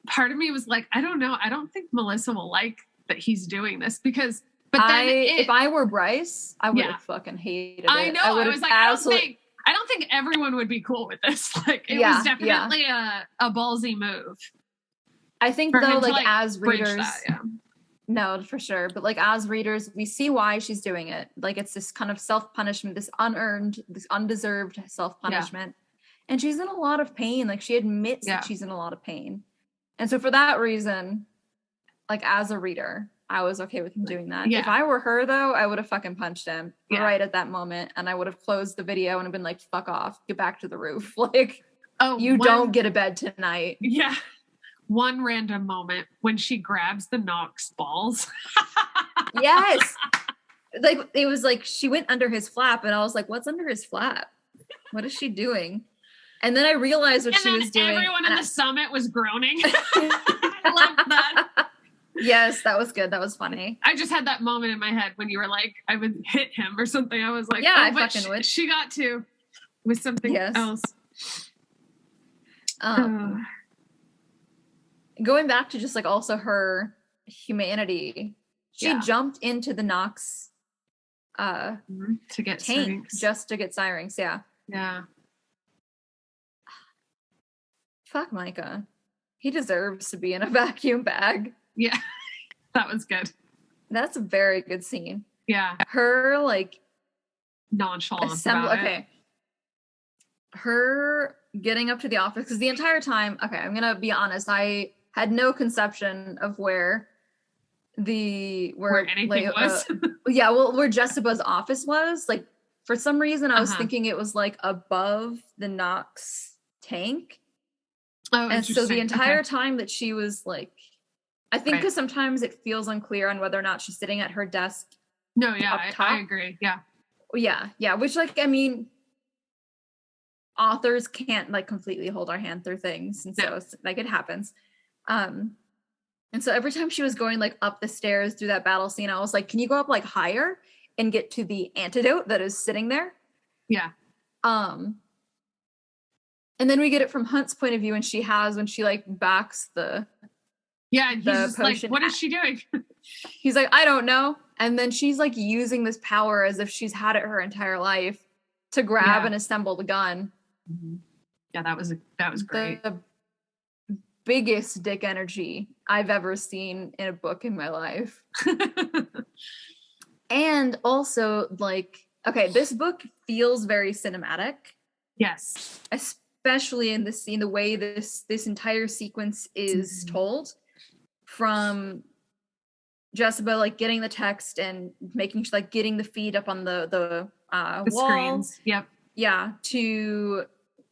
part of me was like, I don't know. I don't think Melissa will like that he's doing this because, but then if I were Bryce, I would have fucking hated it. I know. I was like, I don't think everyone would be cool with this. Like, it was definitely a ballsy move. I think though, like as readers, that, no, for sure. But like as readers, we see why she's doing it. Like it's this kind of self-punishment, this unearned, this undeserved self-punishment. And she's in a lot of pain. Like she admits that she's in a lot of pain. And so for that reason, like as a reader, I was okay with him doing that. Yeah. If I were her though, I would have fucking punched him right at that moment. And I would have closed the video and have been like, fuck off, get back to the roof. Like, don't get a bed tonight. Yeah. One random moment when she grabs the Knox balls. Yes. Like it was like she went under his flap and I was like, what's under his flap? What is she doing? And then I realized what she was doing. Everyone in the summit was groaning. I loved that. Yes, that was good. That was funny. I just had that moment in my head when you were like, I would hit him or something. I was like, I fucking would. She got to with something else. Going back to just like also her humanity, she jumped into the Knox to get tank Syrinx. just to get Syrinx. Yeah. Fuck Micah. He deserves to be in a vacuum bag. Yeah. That was good. That's a very good scene. Yeah. Her like nonchalant about it. Her getting up to the office because the entire time, I'm gonna be honest, I had no conception of where anything was. Where Jessica's office was. Like for some reason I was thinking it was like above the Knox tank. Oh, and so the entire time that she was like, I think because sometimes it feels unclear on whether or not she's sitting at her desk. No, yeah, I agree. Yeah. Yeah. Which like, I mean, authors can't like completely hold our hand through things. And so like it happens. And so every time she was going like up the stairs through that battle scene, I was like, can you go up like higher and get to the antidote that is sitting there? Yeah. And then we get it from Hunt's point of view, and when she like backs the and he's just like, what is she doing? He's like, I don't know. And then she's like using this power as if she's had it her entire life to grab and assemble the gun. Mm-hmm. Yeah, that was great. The biggest dick energy I've ever seen in a book in my life. And also like, this book feels very cinematic. Yes. Especially in this scene, the way this entire sequence is told, from Jessica like getting the text and making like getting the feed up on the wall. Screens. Yep. Yeah, to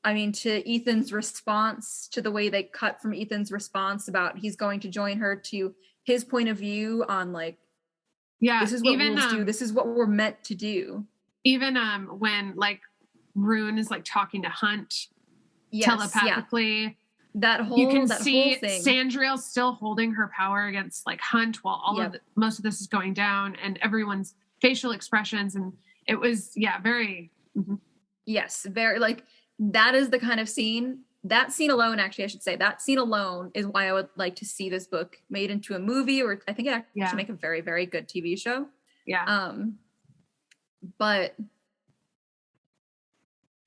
to Ethan's response, to the way they cut from Ethan's response about he's going to join her, to his point of view on like, this is what wolves do. This is what we're meant to do. Even when like Rune is like talking to Hunt telepathically. Yeah. That whole you can that see whole thing. Sandriel still holding her power against like Hunt while most of this is going down, and everyone's facial expressions, and it was very yes, very like that is the kind of scene. That scene alone, actually, I should say, that scene alone is why I would like to see this book made into a movie, or I think it actually should make a very, very good TV show. Yeah. But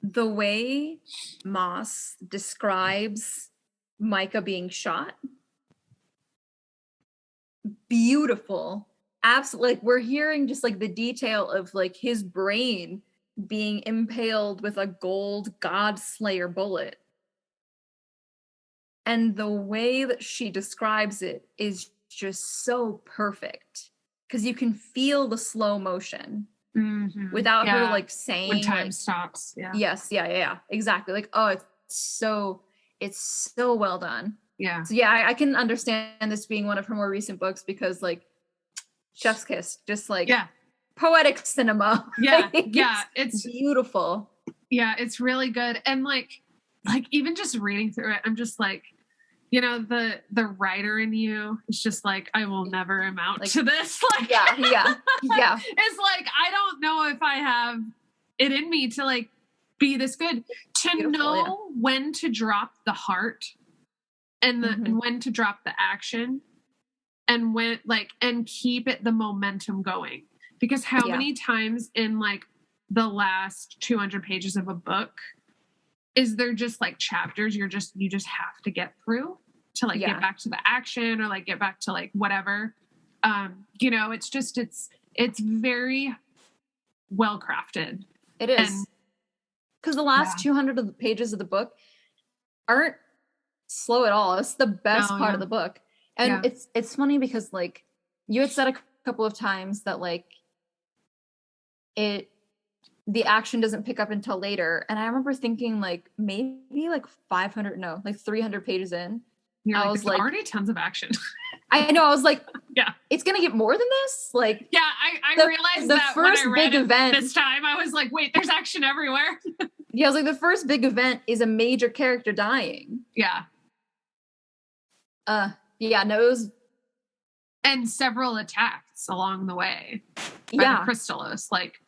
the way Maas describes Micah being shot, beautiful. Absolutely. Like, we're hearing just like the detail of like his brain being impaled with a gold God Slayer bullet. And the way that she describes it is just so perfect, because you can feel the slow motion without her like saying when time like, stops. Yeah. Yes. Yeah. Exactly. Like, oh, it's so well done. Yeah. So yeah, I can understand this being one of her more recent books, because like chef's kiss, just like poetic cinema. Yeah. Like, it's beautiful. Yeah, it's really good. And like even just reading through it, I'm just like, the writer in you is just like, I will never amount to this. Like, yeah. It's like, I don't know if I have it in me to like be this good, to know when to drop the heart and and when to drop the action, and when and keep the momentum going. Because how many times in like the last 200 pages of a book is there just like chapters you just have to get through to like get back to the action, or like get back to like whatever. It's just it's very well crafted. It is, because the last 200 pages of the book aren't slow at all. It's the best part of the book. And it's funny because like you had said a couple of times that like the action doesn't pick up until later. And I remember thinking like maybe like 300 pages in. I was like, already tons of action. I know. I was like, it's going to get more than this. Like, I realized the that first when I read big event this time, I was like, wait, there's action everywhere. I was like, the first big event is a major character dying. Yeah. No, it was. And several attacks along the way. By the Crystallos, like.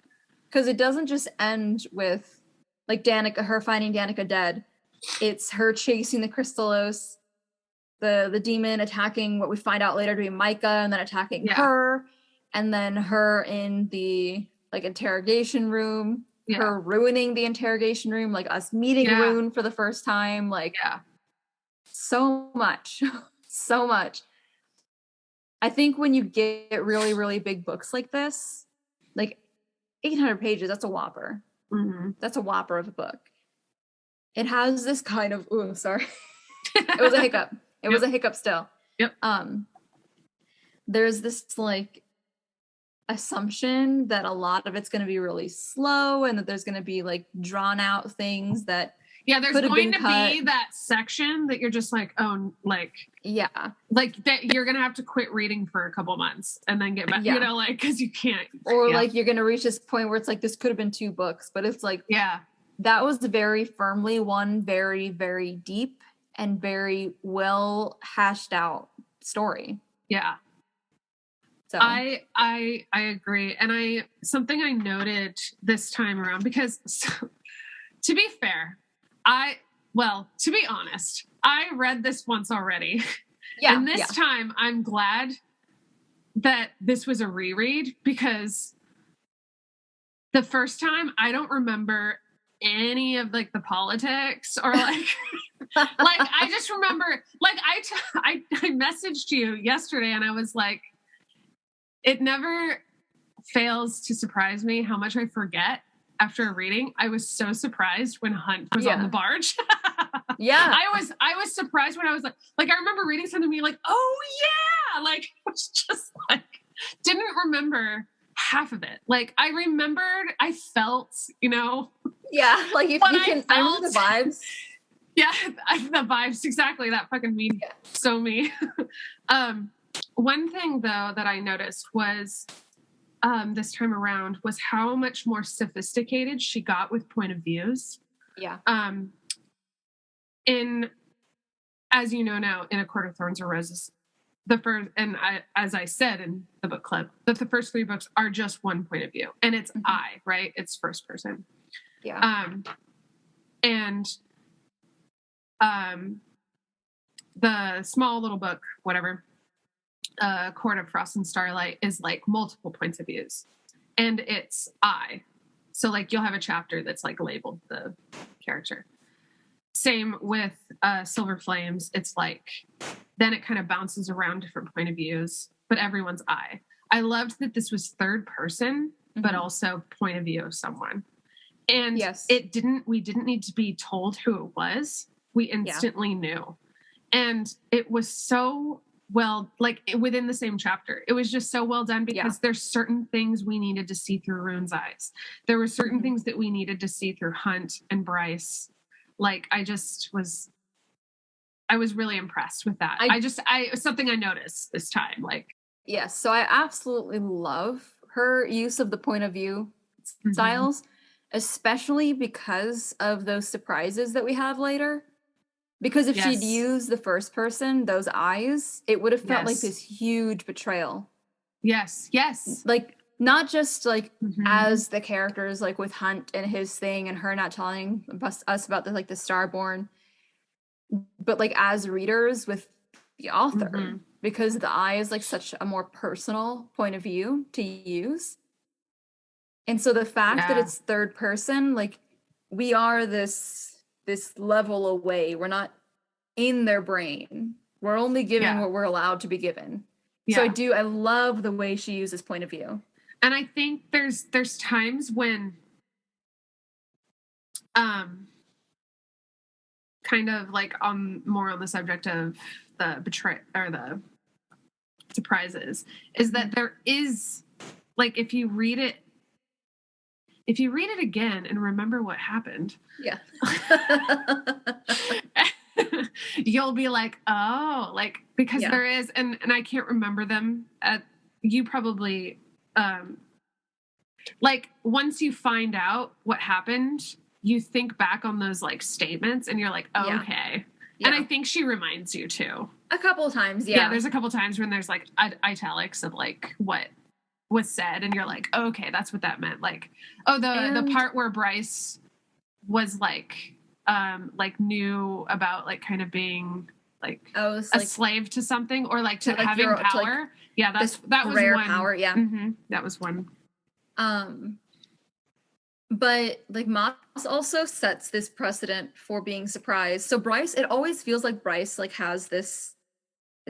Because it doesn't just end with like her finding Danica dead. It's her chasing the Crystallos, the demon attacking what we find out later to be Micah, and then attacking her, and then her in the like interrogation room, her ruining the interrogation room, like us meeting Rune for the first time, like so much. So much. I think when you get really, really big books like this, like 800 pages, that's a whopper. That's a whopper of a book. It has this kind of, sorry. It was a hiccup. It was a hiccup still. Yep. There's this like assumption that a lot of it's going to be really slow, and that there's going to be like drawn out things that there's going to be that section that you're just like, like that you're going to have to quit reading for a couple months and then get back, like, because you can't. Or like you're going to reach this point where it's like, this could have been 2 books, but it's like, that was very firmly one very, very deep and very well hashed out story. Yeah. So I agree. And something I noted this time around, because to be fair, to be honest, I read this once already. Yeah. And this time I'm glad that this was a reread, because the first time I don't remember any of like the politics or like, like I just remember like I messaged you yesterday and I was like, it never fails to surprise me how much I forget after a reading. I was so surprised when Hunt was on the barge. I was surprised when I was like I remember reading something and being like, oh yeah, like I was just like didn't remember half of it. Like I remembered, I felt, Yeah, like if What you I can, I remember the felt- vibes. Yeah, the vibes, exactly. That fucking me. Yeah. So me. One thing though that I noticed was this time around was how much more sophisticated she got with point of views. Yeah. In, as you know now, in A Court of Thorns and Roses, the first, and as I said in the book club, that the first 3 books are just one point of view, and it's I, right? It's first person. Yeah. And the small little book, whatever, Court of Frost and Starlight, is like multiple points of views, and it's I. So like you'll have a chapter that's like labeled the character. Same with Silver Flames. It's like then it kind of bounces around different point of views, but everyone's I. I loved that this was third person, but also point of view of someone. And Yes. we didn't need to be told who it was. We instantly knew. And it was so well, like within the same chapter, it was just so well done because there's certain things we needed to see through Rune's eyes. There were certain things that we needed to see through Hunt and Bryce. Like I was really impressed with that. It was something I noticed this time. Like, yes. So I absolutely love her use of the point of view styles, especially because of those surprises that we have later. Because if she'd used the first person, those eyes, it would have felt like this huge betrayal. Yes. Like not just like as the characters, like with Hunt and his thing and her not telling us about the like the Starborn, but like as readers with the author, because the eye is like such a more personal point of view to use. And so the fact that it's third person, like we are this level away. We're not in their brain. We're only given what we're allowed to be given. So I love the way she uses point of view. And I think there's times when kind of like more on the subject of the betray or the surprises, is that there is like if you read it again and remember what happened, you'll be like, oh, like because there is, and I can't remember them. You probably like once you find out what happened, you think back on those like statements and you're like, oh, okay. Yeah. And I think she reminds you too. A couple of times, yeah. There's a couple of times when there's like italics of like what was said, and you're like, oh, okay, that's what that meant. Like, oh, the part where Bryce was like knew about like kind of being like a slave to something or like to having power. To, like, that was rare one power. Yeah, that was one. But like Maas also sets this precedent for being surprised. So Bryce, it always feels like Bryce like has this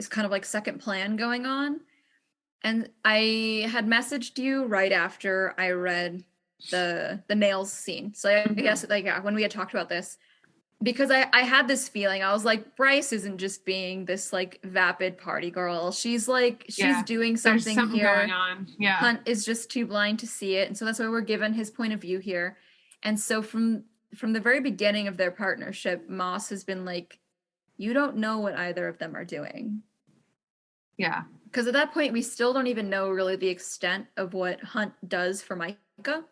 kind of like second plan going on. And I had messaged you right after I read the nails scene. So I guess like when we had talked about this, because I had this feeling, I was like, Bryce isn't just being this like vapid party girl. She's like she's doing something here going on. Yeah. Hunt is just too blind to see it. And so that's why we're given his point of view here. And so from the very beginning of their partnership, Maas has been like, you don't know what either of them are doing. Yeah. Because at that point, we still don't even know really the extent of what Hunt does for Micah.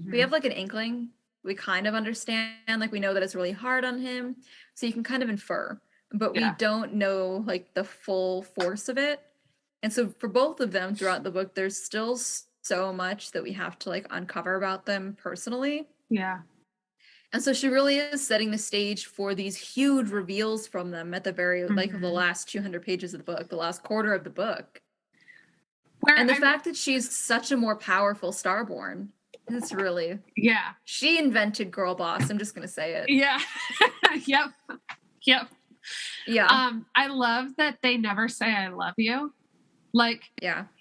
We have like an inkling. We kind of understand, like we know that it's really hard on him. So you can kind of infer, but we don't know like the full force of it. And so for both of them throughout the book, there's still so much that we have to like uncover about them personally. Yeah. And so she really is setting the stage for these huge reveals from them at the very like the last 200 pages of the book, the last quarter of the book. And the fact that she's such a more powerful Starborn, it's really she invented girl boss. I'm just gonna say it. Yeah. Yep. Yeah. I love that they never say I love you. Like,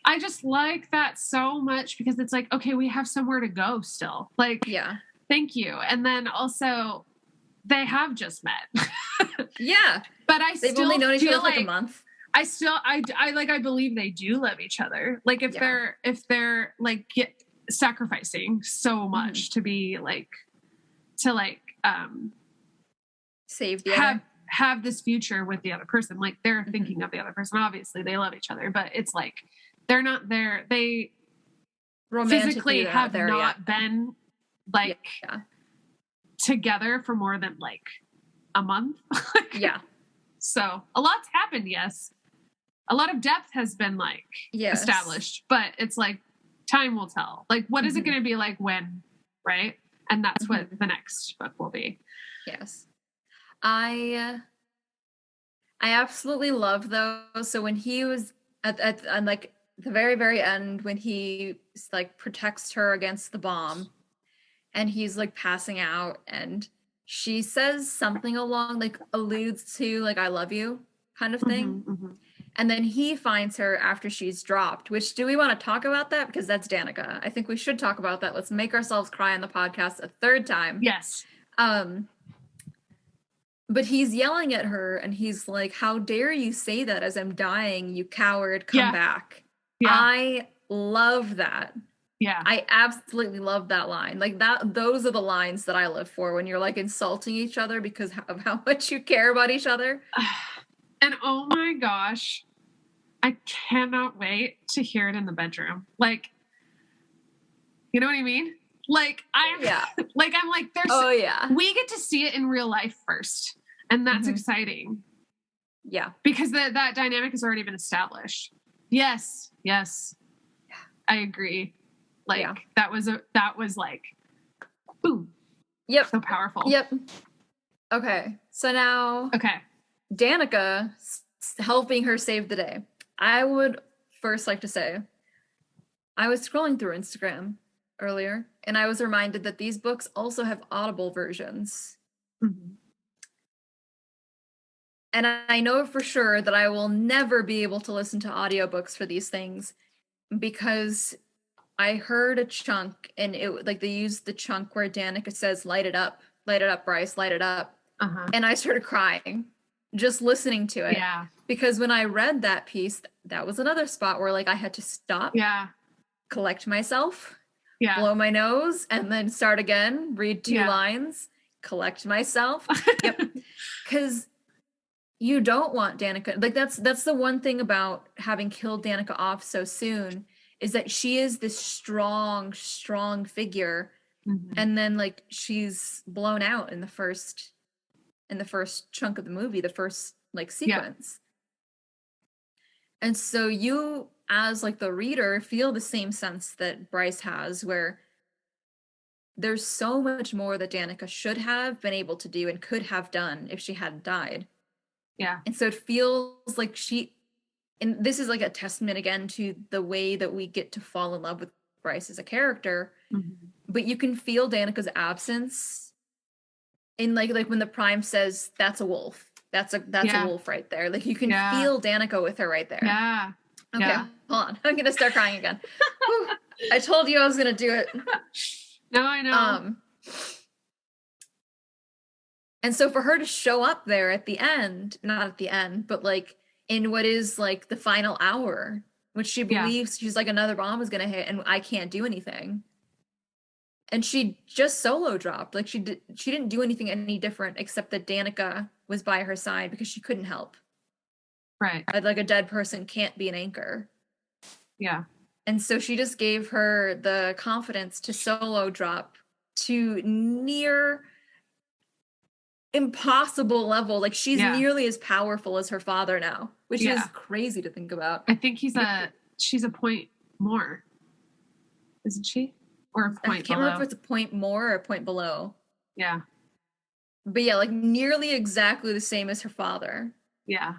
I just like that so much because it's like, okay, we have somewhere to go still. Like, thank you. And then also, they have just met. But they've only known each other for like a month. I believe they do love each other. Like if they're like sacrificing so much to be like to like save the other. Have this future with the other person. Like they're thinking of the other person. Obviously they love each other, but it's like they're not there. They physically have not been like together for more than like a month. Yeah. So a lot's happened. Yes. A lot of depth has been like established, but it's like time will tell. Like, what is it going to be like when, right? And that's what the next book will be. Yes. I absolutely love those. So when he was at like the very, very end, when he like protects her against the bomb and he's like passing out and she says something along, like alludes to like, I love you kind of thing. And then he finds her after she's dropped, which do we want to talk about that? Because that's Danica. I think we should talk about that. Let's make ourselves cry on the podcast a third time. Yes. But he's yelling at her and he's like, how dare you say that as I'm dying, you coward, come back. Yeah. I love that. Yeah. I absolutely love that line. Like those are the lines that I live for when you're like insulting each other because of how much you care about each other. And oh my gosh, I cannot wait to hear it in the bedroom. Like, you know what I mean? Like I'm like, there's, we get to see it in real life first. And that's exciting. Yeah. Because that dynamic has already been established. Yes. Yes. Yeah. I agree. Like that was like, boom. Yep. So powerful. Yep. Okay. So now. Okay. Danica helping her save the day. I would first like to say, I was scrolling through Instagram earlier, and I was reminded that these books also have Audible versions. And I know for sure that I will never be able to listen to audiobooks for these things because I heard a chunk, and it like they used the chunk where Danica says, light it up, Bryce, light it up. And I started crying just listening to it. Yeah. Because when I read that piece, that was another spot where like I had to stop. Yeah. Collect myself. Yeah. Blow my nose and then start again, read 2 lines, collect myself. Yep. Cuz you don't want Danica. Like that's the one thing about having killed Danica off so soon is that she is this strong figure. And then like she's blown out in the first chunk of the movie, the first like sequence. And so you as like the reader feel the same sense that Bryce has where there's so much more that Danica should have been able to do and could have done if she hadn't died. Yeah. And so it feels like and this is like a testament again to the way that we get to fall in love with Bryce as a character. But you can feel Danica's absence in like when the Prime says that's a wolf. That's a wolf right there. Like you can feel Danica with her right there. Yeah. Okay, hold on. I'm gonna start crying again. I told you I was gonna do it. No, I know. And so for her to show up there at the end, not at the end, but like in what is like the final hour, which she believes she's like another bomb is gonna hit and I can't do anything. And she just solo dropped. Like she didn't do anything any different except that Danica was by her side because she couldn't help. Right. Like a dead person can't be an anchor. Yeah. And so she just gave her the confidence to solo drop to near impossible level. Like she's nearly as powerful as her father now, which is crazy to think about. I think she's a point more. Isn't she? Or a point I can't remember if it's a point more or a point below. Yeah. But yeah, like nearly exactly the same as her father. Yeah.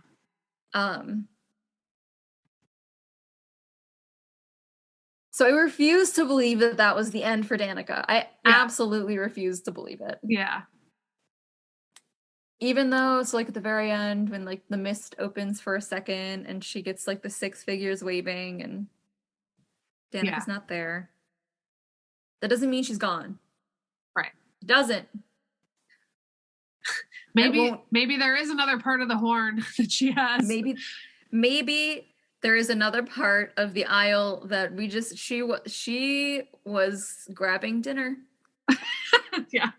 So I refuse to believe that was the end for Danica. I absolutely refuse to believe it. Yeah. Even though it's like at the very end when like the mist opens for a second and she gets like the 6 figures waving and Danica's not there. That doesn't mean she's gone. Right. It doesn't. Maybe there is another part of the horn that she has. Maybe there is another part of the aisle that she was grabbing dinner. Yeah.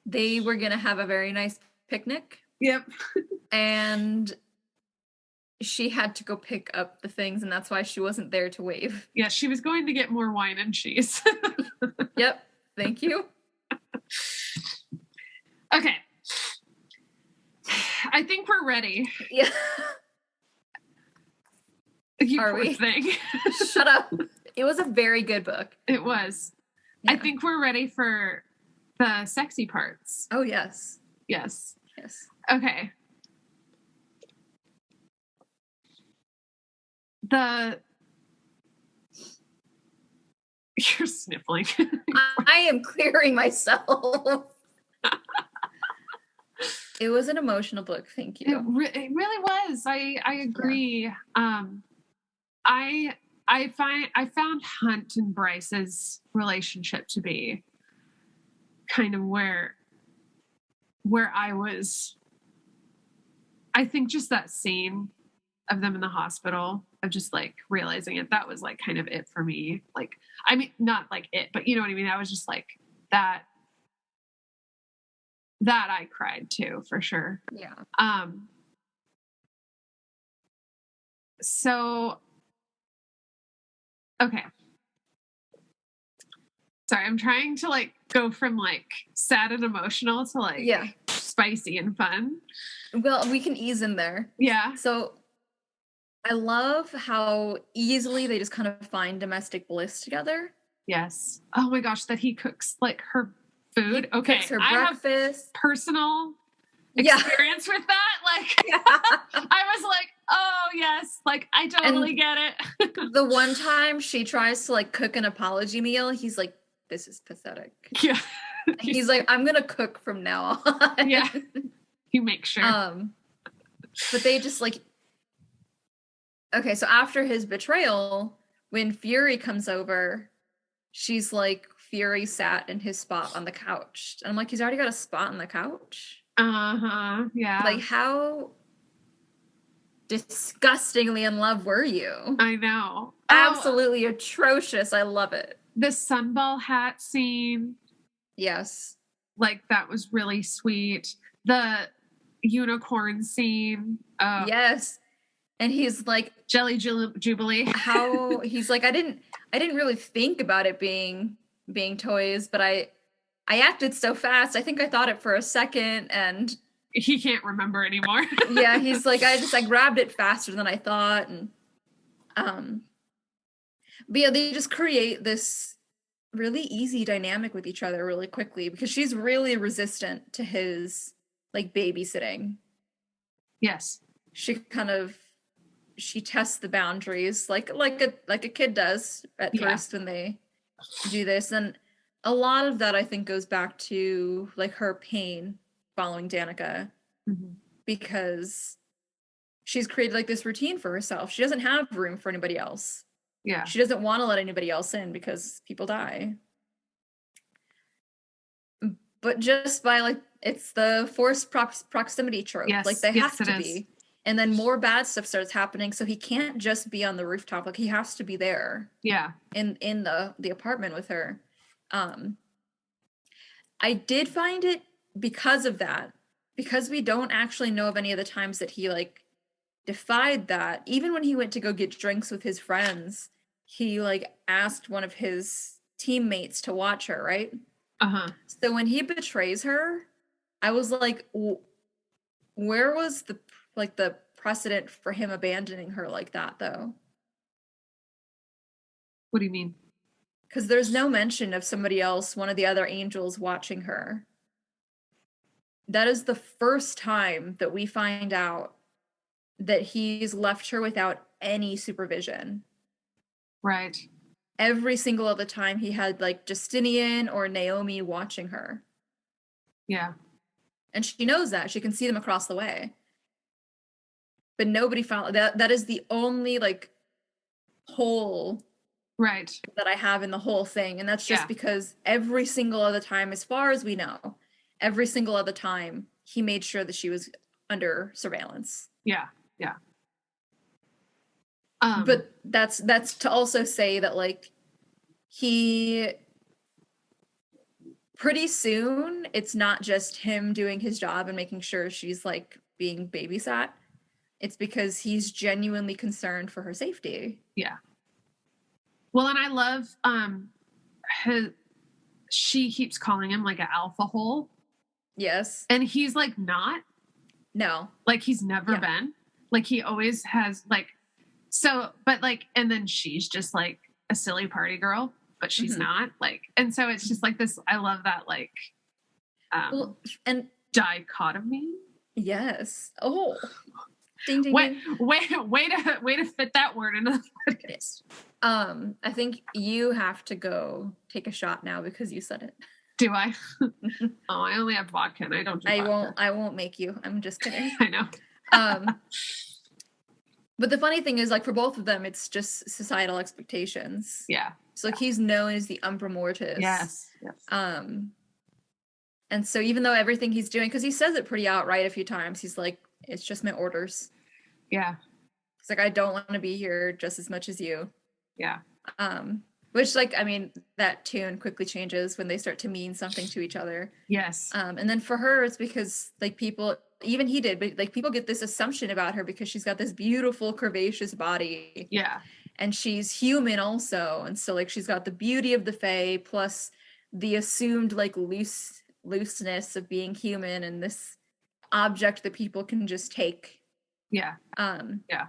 they were going to have a very nice picnic. Yep. And she had to go pick up the things, and that's why she wasn't there to wave. Yeah, she was going to get more wine and cheese. Yep. Thank you. Okay. I think we're ready. Yeah. You Are poor we? thing. Shut up. It was a very good book. It was. Yeah. I think we're ready for the sexy parts. Oh, yes. Yes. Yes. Okay. You're sniffling. I am clearing myself. It was an emotional book. Thank you. It really was. I agree. Yeah. I found Hunt and Bryce's relationship to be kind of where I was. I think just that scene of them in the hospital, of just like realizing it, that was like kind of it for me. Like, I mean, not like it, but you know what I mean? I was just like that I cried too, for sure. Yeah. So, okay. Sorry, I'm trying to like go from like sad and emotional to like spicy and fun. Well, we can ease in there. Yeah. So I love how easily they just kind of find domestic bliss together. Yes. Oh my gosh, that he cooks like her food. He cooks her breakfast. I have personal experience with that. Like, I was like, oh yes, like I totally get it. The one time she tries to like cook an apology meal, he's like, this is pathetic. Yeah. He's like, I'm gonna cook from now on. Yeah. You make sure. But they just like, okay, so after his betrayal, when Fury comes over, she's like, Fury sat in his spot on the couch. And I'm like, he's already got a spot on the couch? Uh-huh. Yeah. Like, how disgustingly in love were you? I know. Absolutely atrocious. I love it. The sunball hat scene. Yes. Like, that was really sweet. The unicorn scene. Yes. And he's like, Jelly Jubilee. How he's like, I didn't really think about it being toys, but I acted so fast. I think I thought it for a second, and he can't remember anymore. Yeah, he's like, I grabbed it faster than I thought, and but yeah, they just create this really easy dynamic with each other really quickly, because she's really resistant to his like babysitting. Yes. She tests the boundaries like a kid does at first when they do this. And a lot of that, I think, goes back to like her pain following Danica, because she's created like this routine for herself. She doesn't have room for anybody else. Yeah. She doesn't want to let anybody else in because people die. But just by like, it's the forced proximity trope. Yes, like they have to be. And then more bad stuff starts happening, so he can't just be on the rooftop. Like, he has to be there. Yeah. In the apartment with her. I did find it, because of that, because we don't actually know of any of the times that he like defied that. Even when he went to go get drinks with his friends, he like asked one of his teammates to watch her, right? Uh-huh. So when he betrays her, I was like, where was the precedent for him abandoning her like that, though? What do you mean? Because there's no mention of somebody else, one of the other angels, watching her. That is the first time that we find out that he's left her without any supervision. Right. Every single other time he had like Justinian or Naomi watching her. Yeah. And she knows that. She can see them across the way. But nobody found that is the only like hole that I have in the whole thing. And that's just because every single other time, as far as we know, every single other time he made sure that she was under surveillance. Yeah. Yeah. But that's to also say that like he pretty soon, it's not just him doing his job and making sure she's like being babysat. It's because he's genuinely concerned for her safety. Yeah. Well, and I love she keeps calling him like an alpha hole. Yes. And he's like not. No. Like he's never been. Like he always has like so, but like, and then she's just like a silly party girl, but she's not like, and so it's just like this. I love that like and dichotomy. Yes. Oh. Ding, ding, way ding. way to fit that word into the podcast. I think you have to go take a shot now because you said it. Do I? Oh, I only have vodka and I don't do vodka. I won't make you. I'm just kidding. I know. But the funny thing is, like, for both of them, it's just societal expectations. Yeah. So like he's known as the Umbra Mortis. Yes. And so even though everything he's doing, because he says it pretty outright a few times, he's like, it's just my orders. Yeah. It's like, I don't want to be here just as much as you. Yeah. Which, like, I mean, that tune quickly changes when they start to mean something to each other. Yes. And then for her, it's because, like, people, even he did, but, like, people get this assumption about her because she's got this beautiful, curvaceous body. Yeah. And she's human also. And so, like, she's got the beauty of the Fae plus the assumed, like, looseness of being human and this object that people can just take. Yeah. Yeah.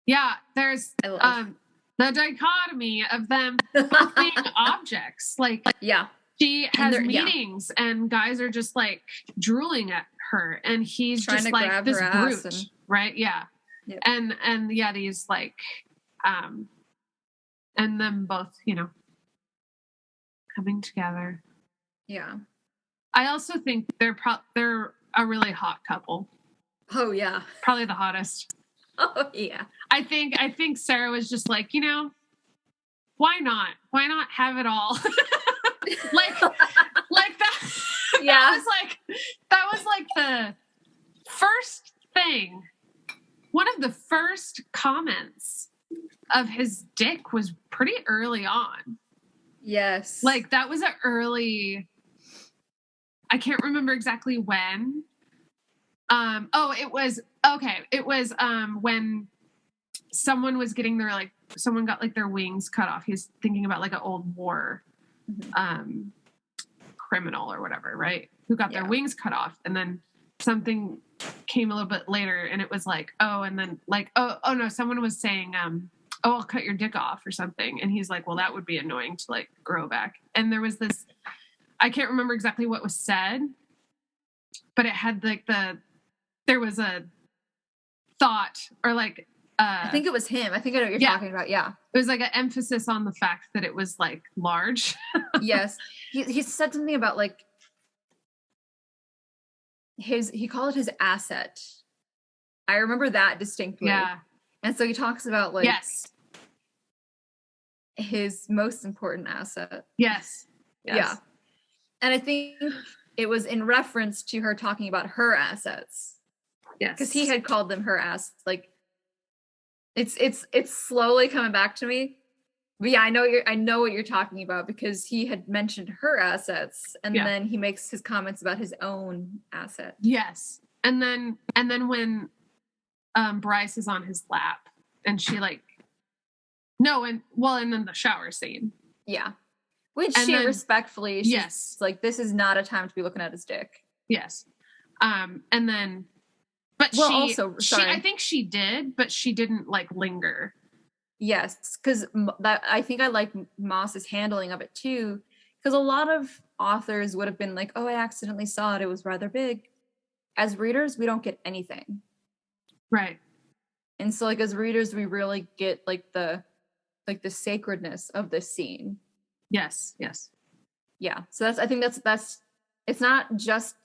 Yeah. There's the dichotomy of them both being objects. Like, yeah, she has meetings and guys are just like drooling at her, and he's trying just to like grab this her brute, ass right? Yeah. Yep. And yeah, these like, and them both, you know, coming together. Yeah. I also think they're a really hot couple. Oh yeah. Probably the hottest. Oh yeah. I think Sarah was just like, you know, why not? Why not have it all? like that. Yeah. That was like the first thing. One of the first comments of his dick was pretty early on. Yes. Like that was an early, I can't remember exactly when. It was when someone was getting someone got like their wings cut off. He's thinking about like an old war criminal or whatever, right? Who got their wings cut off, and then something came a little bit later, and it was like, oh, and then like, oh no, someone was saying, oh, I'll cut your dick off or something, and he's like, well, that would be annoying to like grow back. And there was this, I can't remember exactly what was said, but it had like there was a thought or like I think it was him. I think I know what you're talking about. Yeah. It was like an emphasis on the fact that it was like large. Yes. He said something about like he called it his asset. I remember that distinctly. Yeah. And so he talks about like his most important asset. Yes. Yeah. And I think it was in reference to her talking about her assets. Yes. Because he had called them her assets. Like it's slowly coming back to me. But yeah, I know what you're talking about because he had mentioned her assets and then he makes his comments about his own asset. Yes. And then when Bryce is on his lap and she like and then the shower scene. Yeah. Which she respectfully, she's like, this is not a time to be looking at his dick. Yes. And then but I think she did, but she didn't like linger. Yes, because I think I like Maas's handling of it too. Because a lot of authors would have been like, "Oh, I accidentally saw it. It was rather big." As readers, we don't get anything, right? And so, like as readers, we really get like the sacredness of this scene. Yes. Yes. Yeah. So I think that's. It's not just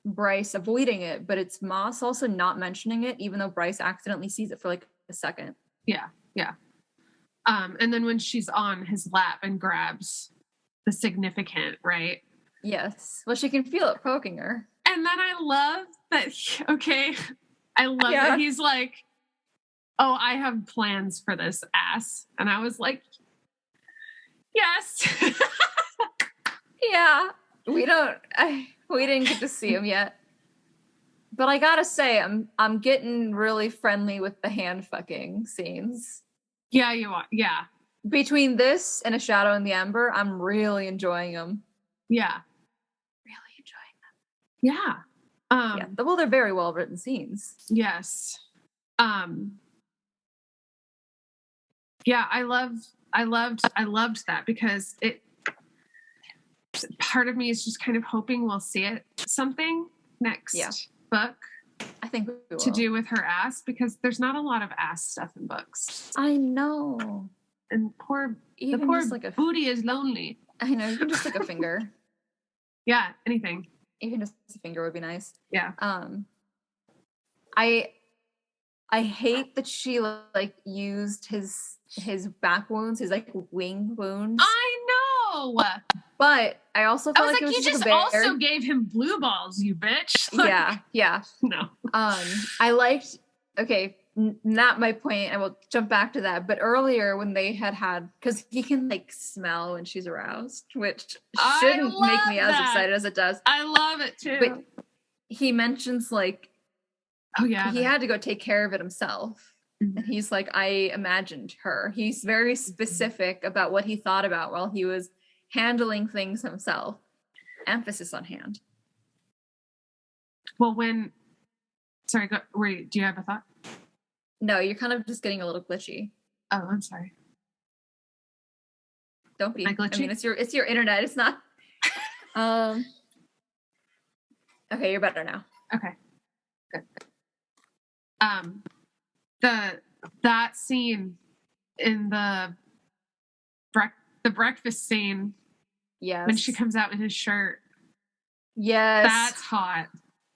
Bryce avoiding it, but it's Maas also not mentioning it, even though Bryce accidentally sees it for like a second. Yeah. Yeah. And then when she's on his lap and grabs the significant, right? Yes. Well, she can feel it poking her. And then I love that. That he's like, "Oh, I have plans for this ass," and I was like, "Yes." Yeah. We didn't get to see him yet. But I gotta say, I'm getting really friendly with the hand fucking scenes. Yeah, you are. Yeah. Between this and A Shadow in the Ember, I'm really enjoying them. Yeah. Really enjoying them. Yeah. Yeah. Well, they're very well written scenes. Yes. Yeah, I loved that because part of me is just kind of hoping we'll see something next book. I think we will. To do with her ass, because there's not a lot of ass stuff in books. I know. And the poor like booty is lonely. I know, even just like a finger. Yeah, anything. Even just a finger would be nice. Yeah. I hate that she like used his back wounds, his like wing wounds. I know. But I also felt like it was you just also gave him blue balls, you bitch. Like, yeah. No. I liked. Okay, not my point. I will jump back to that. But earlier when they had, because he can like smell when she's aroused, which shouldn't make me as excited as it does. I love it too. But he mentions like, oh yeah, he had to go take care of it himself. Mm-hmm. And he's like, I imagined her. He's very specific about what he thought about while he was handling things himself. Emphasis on hand. Well, sorry, do you have a thought? No, you're kind of just getting a little glitchy. Oh, I'm sorry. Don't be. I mean, it's your internet. It's not. Okay, you're better now. Okay. Good. That scene in the breakfast scene. Yes. When she comes out in his shirt. Yes. That's hot.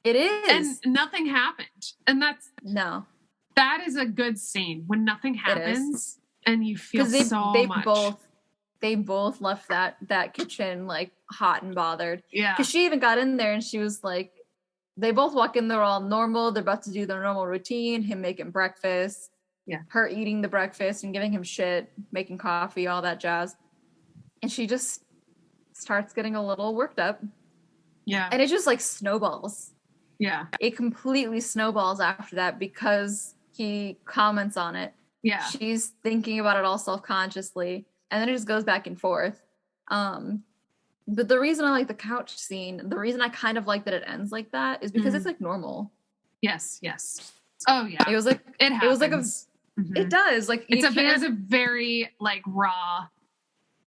It is. And nothing happened. And that is a good scene when nothing happens and you feel much. They both left that kitchen like hot and bothered. Yeah. Because she even got in there and she was like, they both walk in there all normal. They're about to do their normal routine, him making breakfast. Yeah. Her eating the breakfast and giving him shit, making coffee, all that jazz. And she just starts getting a little worked up. Yeah. And it just like snowballs. Yeah. It completely snowballs after that because he comments on it. Yeah. She's thinking about it all self-consciously. And then it just goes back and forth. But the reason I like the couch scene, the reason I kind of like that it ends like that is because it's like normal. Yes, yes. Oh yeah. It was like it was like it does. Like it's a very like raw,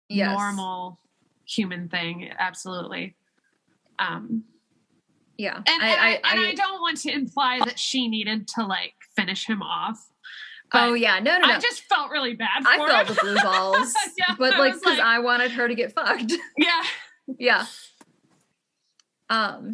normal human thing. Absolutely. Yeah. And I don't want to imply that she needed to like finish him off. Oh yeah, no. I just felt really bad for I felt the blue balls. Yeah, but like because I wanted her to get fucked. Yeah. Yeah. But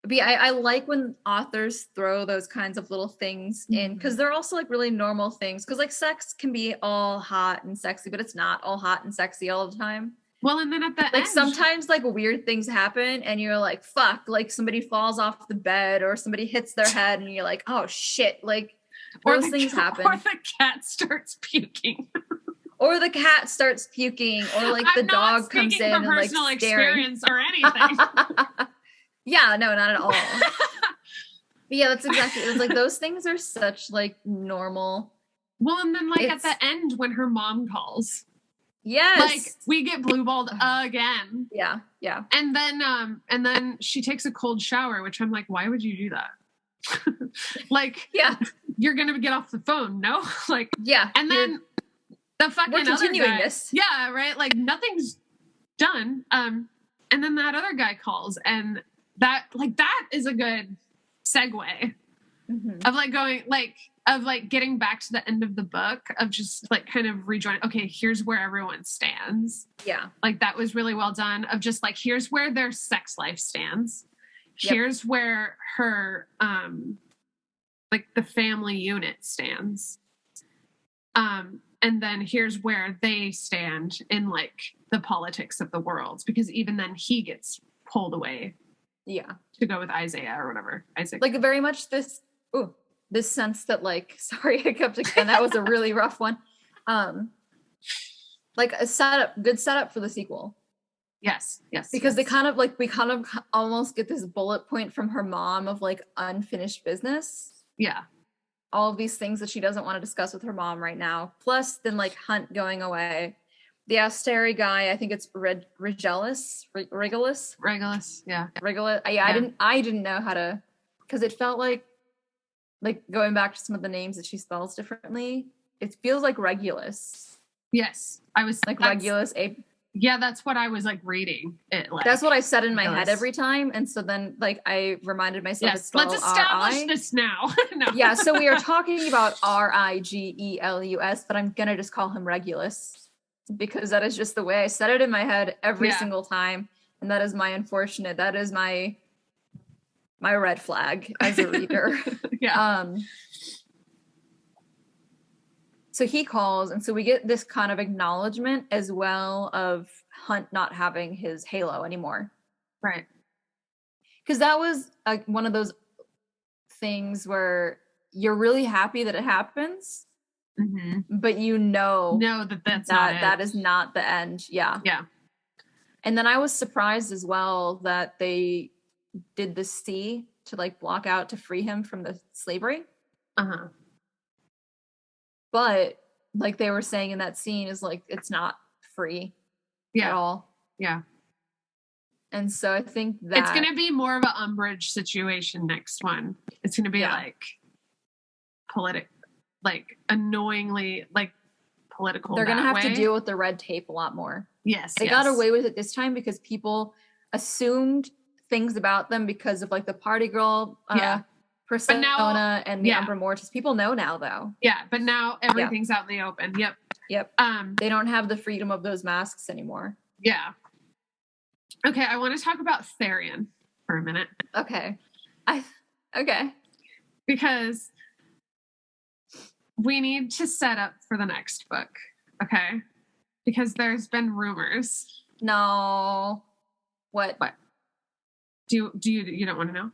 yeah, I like when authors throw those kinds of little things in because they're also like really normal things. Because like sex can be all hot and sexy, but it's not all hot and sexy all the time. Well, and then at the end, sometimes like weird things happen and you're like, fuck, like somebody falls off the bed or somebody hits their head and you're like, oh shit, like those things happen. Or the cat starts puking. Or the cat starts puking or like the dog comes in and like staring. Experience or anything. Yeah, no, not at all. But yeah, that's exactly, it's like those things are such like normal. Well, and then like at the end when her mom calls. Yes. Like we get blue balled again. Yeah, yeah. And then she takes a cold shower, which I'm like, why would you do that? Like, yeah, you're gonna get off the phone, no? Like, yeah. And then the fucking we're continuing other guy, this. Yeah, right. Like nothing's done. And then that other guy calls, and that is a good segue of like going of getting back to the end of the book of just like kind of rejoining. Okay, here's where everyone stands. Yeah. Like that was really well done of just like, here's where their sex life stands. Yep. Here's where her, like the family unit stands. And then here's where they stand in like the politics of the world, because even then he gets pulled away. Yeah. To go with Isaiah or whatever. Isaac. Like very much this sense that like, sorry, I kept again. That was a really rough one. Like a good setup for the sequel. Yes. Because they kind of we kind of almost get this bullet point from her mom of like unfinished business. Yeah. All of these things that she doesn't want to discuss with her mom right now. Plus then like Hunt going away. The Asteri guy, I think it's Regulus. Yeah. Regulus. I didn't know how to, because it felt like going back to some of the names that she spells differently. It feels like Regulus. Yes. I was like Regulus. Yeah, that's what I was like reading it. Like that's what I said in my head every time, and so then like I reminded myself. Yes, let's establish this now. No. Yeah, so we are talking about Riggelus, but I'm gonna just call him Regulus because that is just the way I said it in my head every single time, and that is my unfortunate. That is my red flag as a reader. Yeah. So he calls, and so we get this kind of acknowledgement as well of Hunt not having his halo anymore. Right. Because that was one of those things where you're really happy that it happens, but that is not the end. Yeah. Yeah. And then I was surprised as well that they did the C to like block out to free him from the slavery. But like they were saying in that scene is like it's not free at all. Yeah. And so I think that it's gonna be more of an Umbridge situation next one. It's gonna be like annoyingly like political. They're gonna have to deal with the red tape a lot more. Yes. They got away with it this time because people assumed things about them because of like the party girl persona and the Umbra Mortis. People know now though. Yeah, but now everything's out in the open. Yep. They don't have the freedom of those masks anymore. Yeah. Okay, I want to talk about Therian for a minute. Okay. Because we need to set up for the next book. Okay? Because there's been rumors. No. What? Do you don't want to know?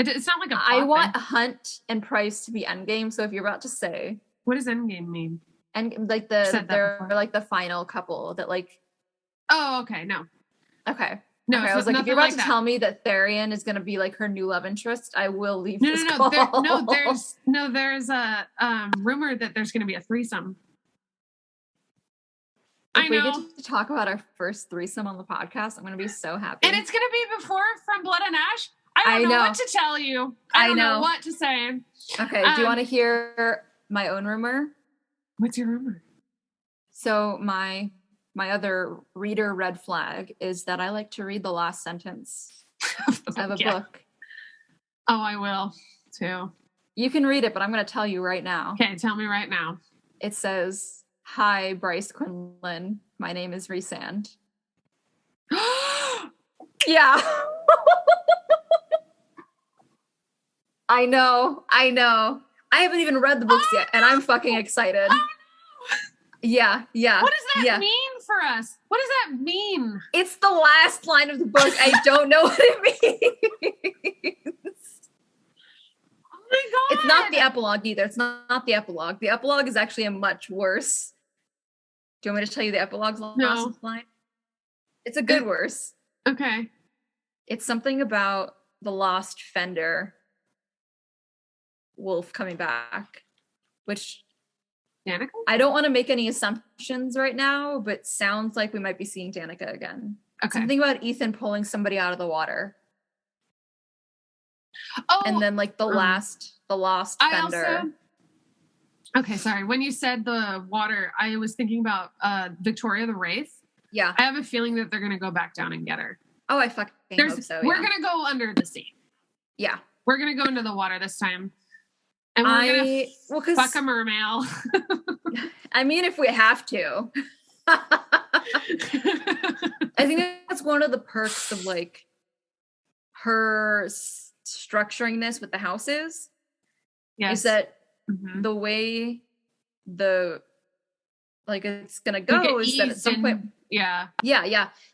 It's not like a plot I want Hunt and Price to be endgame. So if you're about to say, what does endgame mean? And like they're like the final couple that like. Oh, okay. No. Okay. No, okay. I was like, if you're about to tell me that Therian is going to be like her new love interest, I will leave this call. There's a rumor that there's going to be a threesome. If we get to talk about our first threesome on the podcast, I'm going to be so happy. And it's going to be before From Blood and Ash. I don't know what to tell you. I don't know what to say. Okay. Do you want to hear my own rumor? What's your rumor? So my other reader red flag is that I like to read the last sentence of a book. Oh, I will too. You can read it, but I'm going to tell you right now. Okay, tell me right now. It says, "Hi, Bryce Quinlan. My name is Rhysand." Yeah. I know. I haven't even read the books yet, and I'm fucking excited. Yeah. What does that mean for us? What does that mean? It's the last line of the book. I don't know what it means. Oh my God. It's not the epilogue either. It's not the epilogue. The epilogue is actually a much worse. Do you want me to tell you the epilogue's last line? It's a good worse. Okay. It's something about the lost Fender wolf coming back, which Danica? I don't want to make any assumptions right now, but sounds like we might be seeing Danica again. Okay. Something about Ethan pulling somebody out of the water. Oh, and then like the lost Fender. Okay, sorry. When you said the water, I was thinking about Victoria the Wraith. Yeah. I have a feeling that they're going to go back down and get her. Oh, I fucking hope so. We're going to go under the sea. Yeah. We're going to go into the water this time. And we're going to fuck a mermail. I mean, if we have to. I think that's one of the perks of like her structuring this with the houses. Yes. Is that the way it's gonna go is that at some point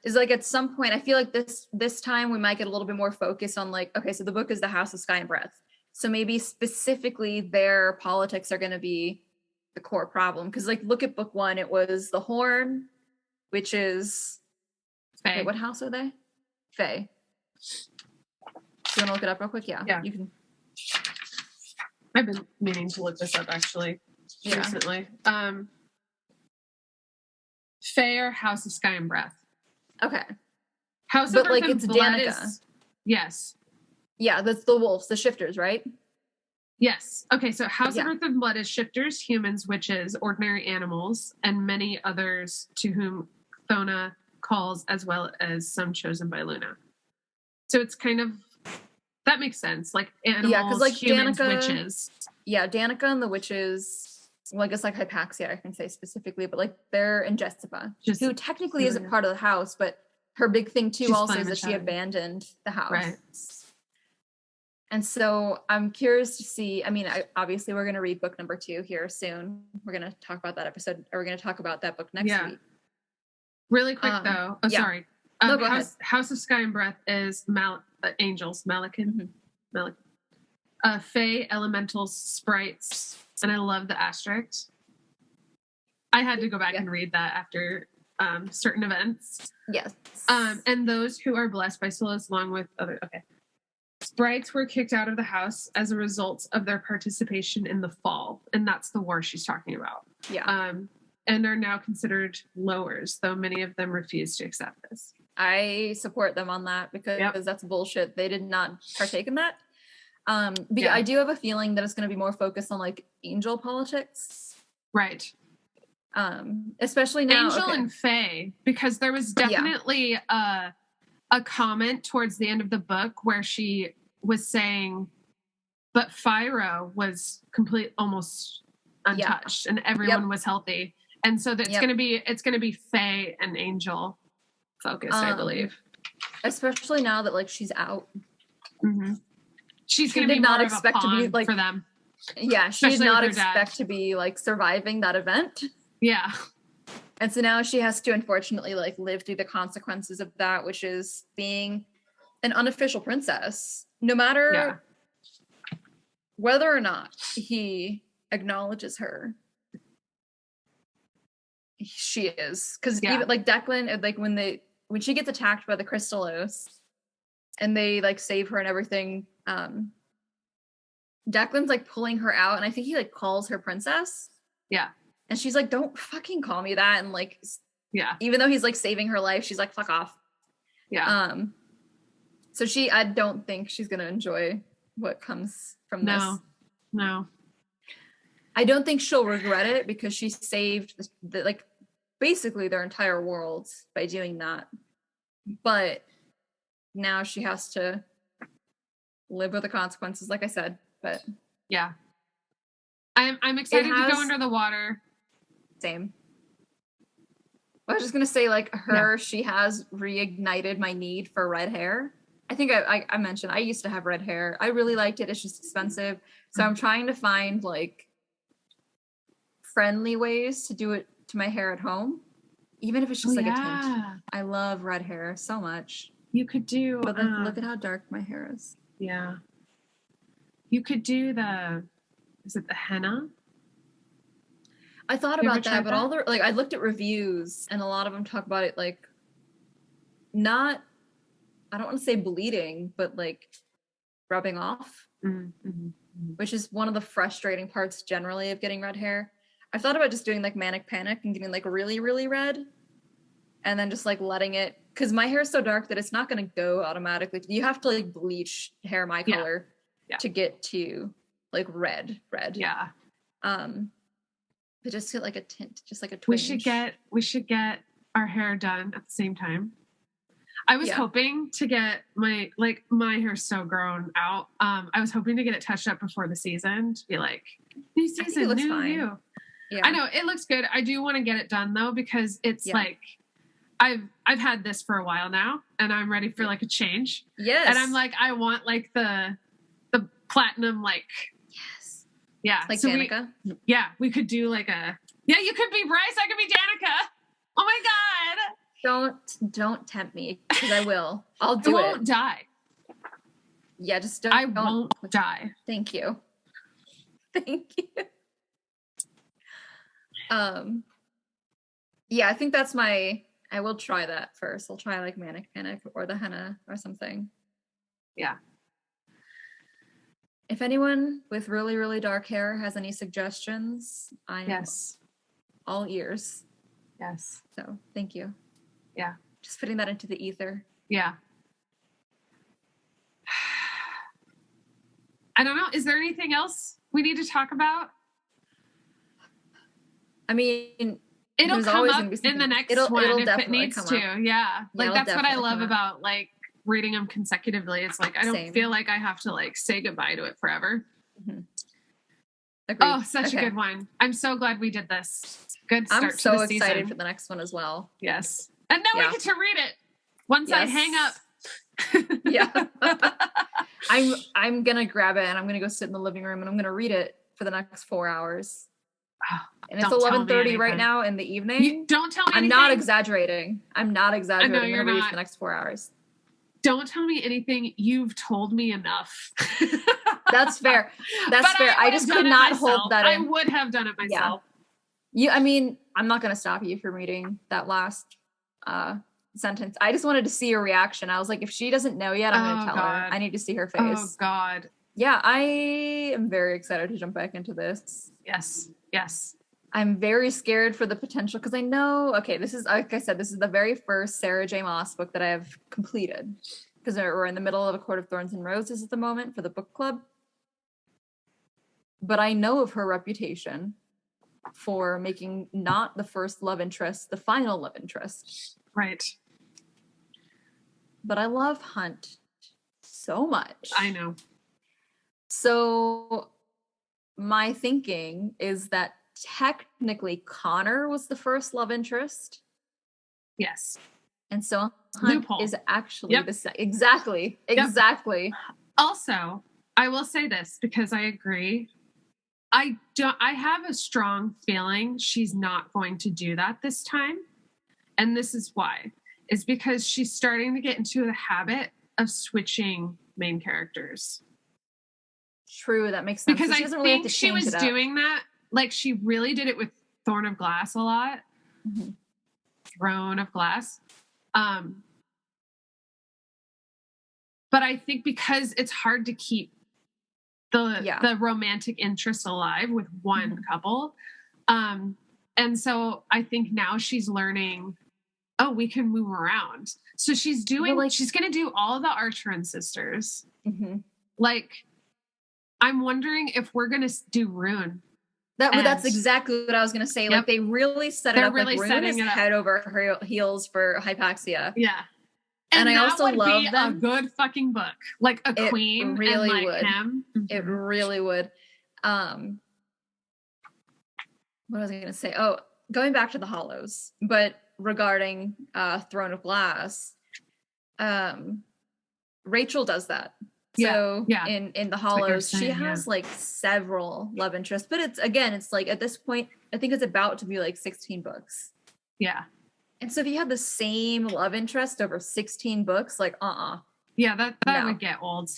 is like at some point I feel like this time we might get a little bit more focus on like, okay, so the book is the House of Sky and Breath, so maybe specifically their politics are going to be the core problem, because like look at book one, it was the Horn, which is Faye. Wait, what house are they? Faye. Do you want to look it up real quick? Yeah. You can. I've been meaning to look this up actually recently. Faye or House of Sky and Breath. Okay. House of Earth and it's Blood Danica. is... Yes. Yeah, that's the wolves, the shifters, right? Yes. Okay, so House of Earth and Blood is shifters, humans, witches, ordinary animals, and many others to whom Thona calls, as well as some chosen by Luna. So it's kind of... That makes sense. Like animals, humans, Danica, witches. Yeah, Danica and the witches... Well, I guess like Hypaxia, I can say specifically, but like they're in Jessica, who technically isn't part of the house, but her big thing too also is that she abandoned the house. Right. And so I'm curious to see, I mean, obviously we're going to read book number 2 here soon. We're going to talk about that episode, or we're going to talk about that book next week. Really quick though. Oh, sorry. No, go ahead. House of Sky and Breath is angels, Malakin. Fae, elementals, sprites, and I love the asterisk. I had to go back and read that after certain events. Yes. And those who are blessed by Solas, along with other. Okay. Sprites were kicked out of the house as a result of their participation in the fall, and that's the war she's talking about. Yeah. And are now considered lowers, though many of them refuse to accept this. I support them on that because that's bullshit. They did not partake in that. But I do have a feeling that it's going to be more focused on like angel politics. Right. Especially now. Angel and Fae, because there was definitely a comment towards the end of the book where she was saying, but Fyra was almost untouched and everyone was healthy. And so that's going to be Fae and Angel focused, I believe. Especially now that like she's out. Mm-hmm. She did not expect to be like for them. Yeah, she did not expect to be like surviving that event. Yeah. And so now she has to unfortunately like live through the consequences of that, which is being an unofficial princess. No matter whether or not he acknowledges her, she is. Because even like Declan, like when she gets attacked by the Crystallos and they like save her and everything, Declan's like pulling her out, and I think he like calls her princess. Yeah. And she's like, don't fucking call me that. And like, even though he's like saving her life, she's like, fuck off. Yeah. So I don't think she's going to enjoy what comes from this. No. I don't think she'll regret it because she saved like basically their entire world by doing that. But now she has to live with the consequences, like I said. But yeah. I'm excited to go under the water. Same. I was just gonna say, like she has reignited my need for red hair. I think I mentioned I used to have red hair. I really liked it. It's just expensive, so I'm trying to find like friendly ways to do it to my hair at home, even if it's just a tint. I love red hair so much. You could do, but then look at how dark my hair is. Yeah. You could do is it the henna? I thought about that, but all the I looked at reviews and a lot of them talk about it like not, I don't want to say bleeding, but like rubbing off, which is one of the frustrating parts generally of getting red hair. I thought about just doing like manic panic and getting like really, really red and then just like letting it, because my hair is so dark that it's not going to go automatically. You have to like bleach hair my color to get to like red. Yeah. But just get like a tint, just like a twinge. We should get our hair done at the same time. I was hoping to get my hair's so grown out. I was hoping to get it touched up before the season to be like, new season, it looks new fine. you. Yeah. I know it looks good. I do want to get it done though, because it's like I've had this for a while now and I'm ready for like a change. Yes. And I'm like, I want like the platinum, like, yeah. Like so Danica? We could do like you could be Bryce, I could be Danica. Oh my God. Don't tempt me, because I will. I'll do it. I won't die. Yeah, just I won't die. Thank you. Thank you. Yeah, I think that's my I will try that first. I'll try like Manic Panic or the henna or something. Yeah. If anyone with really, really dark hair has any suggestions, I am all ears. Yes. So thank you. Yeah. Just putting that into the ether. Yeah. I don't know. Is there anything else we need to talk about? I mean, it'll come always up gonna be in the next it'll one if definitely it needs come to. up. Yeah. Like that's what I love come up. about like reading them consecutively. It's like I don't Same. feel like I have to like say goodbye to it forever. Mm-hmm. Agreed. Oh, such a good one. I'm so glad we did this. Good start I'm to the so season. excited for the next one as well. Yes. And now we get to read it once I hang up. Yeah. I'm gonna grab it and I'm gonna go sit in the living room and I'm gonna read it for the next 4 hours. Oh, and it's 11:30 right now in the evening. Don't tell me I'm anything. not exaggerating. I'm not exaggerating. I know you're I'm gonna read it not. for the next 4 hours. Don't tell me anything. You've told me enough. That's fair. That's fair. I just could not hold that in. I would have done it myself. Yeah. I mean, I'm not going to stop you from reading that last sentence. I just wanted to see your reaction. I was like, if she doesn't know yet, I'm going to tell her. I need to see her face. Oh, God. Yeah, I am very excited to jump back into this. Yes. Yes. I'm very scared for the potential because I know, okay, this is, like I said, this is the very first Sarah J. Maas book that I have completed because we're in the middle of A Court of Thorns and Roses at the moment for the book club. But I know of her reputation for making not the first love interest, the final love interest. Right. But I love Hunt so much. I know. So my thinking is that technically Connor was the first love interest. Yes. And so Hunt is actually exactly. Also, I will say this because I agree. I have a strong feeling she's not going to do that this time. And this is why. It's because she's starting to get into the habit of switching main characters. True, that makes sense. Because so I think she was doing that. Like she really did it with Thorn of Glass a lot. Mm-hmm. Throne of Glass. But I think because it's hard to keep the romantic interest alive with one couple. And so I think now she's learning, we can move around. So she's doing, she's going to do all the Archeron sisters. Mm-hmm. Like, I'm wondering if we're going to do Rune. That's exactly what I was going to say. Yep. Like they really set it up. Really like Rune is head over her heels for Hypaxia. Yeah. And I also love a good fucking book. Like a queen really and like would. him. It really would. What was I going to say? Oh, going back to the Hollows, but regarding Throne of Glass, Rachel does that. So in the Hollows, she has like several love interests, but it's like at this point, I think it's about to be like 16 books. Yeah. And so if you had the same love interest over 16 books, like, Yeah, that would get old.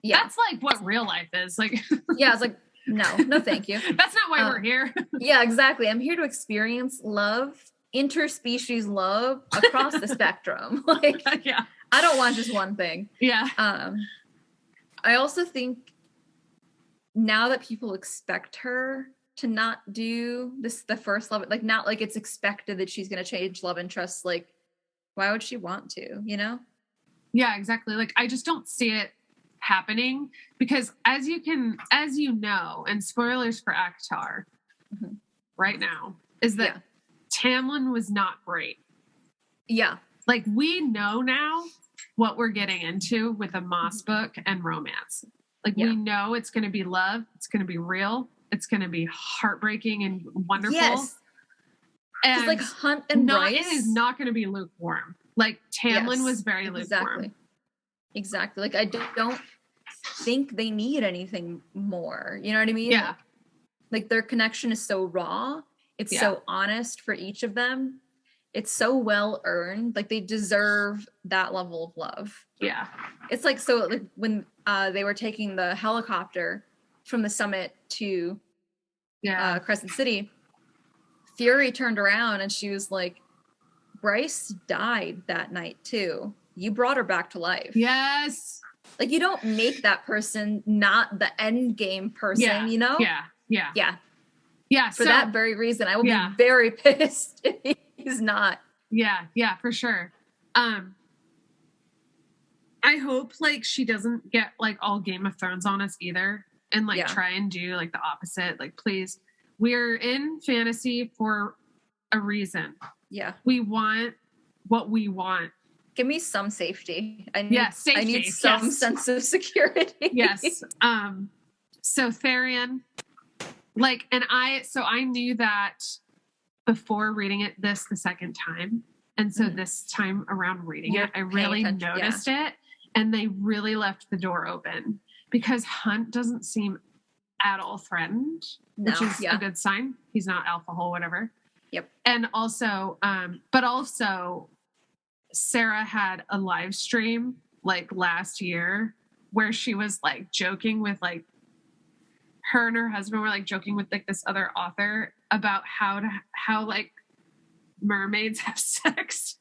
Yeah. That's like what real life is. Like, yeah, it's like, no, thank you. That's not why we're here. Yeah, exactly. I'm here to experience love, interspecies love across the spectrum. Like, yeah. I don't want just one thing. Yeah. I also think now that people expect her to not do the first love, like not like it's expected that she's going to change love interests. Like, why would she want to, you know? Yeah, exactly. Like, I just don't see it happening because as you know, and spoilers for Akhtar right now, is that Tamlin was not great. Yeah. Like, we know now what we're getting into with a Maas book and romance. Like, we know it's going to be love. It's going to be real. It's going to be heartbreaking and wonderful. Yes. And like Hunt and Bryce. It is not going to be lukewarm. Like, Tamlin was very lukewarm. Exactly. Like, I don't think they need anything more. You know what I mean? Yeah. Like their connection is so raw. It's so honest for each of them. It's so well earned. Like they deserve that level of love. Yeah. It's like, so like when they were taking the helicopter from the summit to Crescent City, Fury turned around and she was like, Bryce died that night too. You brought her back to life. Yes. Like, you don't make that person not the end game person, you know? Yeah. For that very reason, I will be very pissed if he's not. Yeah, for sure. I hope like she doesn't get like all Game of Thrones on us either and like try and do like the opposite. Like, please, we're in fantasy for a reason. Yeah. We want what we want. Give me some safety. Safety. I need some sense of security. Yes. So Therian, like, and I knew that before reading it the second time. And so this time around reading it, I really noticed it. And they really left the door open because Hunt doesn't seem at all threatened, which is a good sign. He's not alpha hole, whatever. Yep. And also, but also Sarah had a live stream like last year where she was like joking with like her and her husband were like joking with like this other author about how like mermaids have sex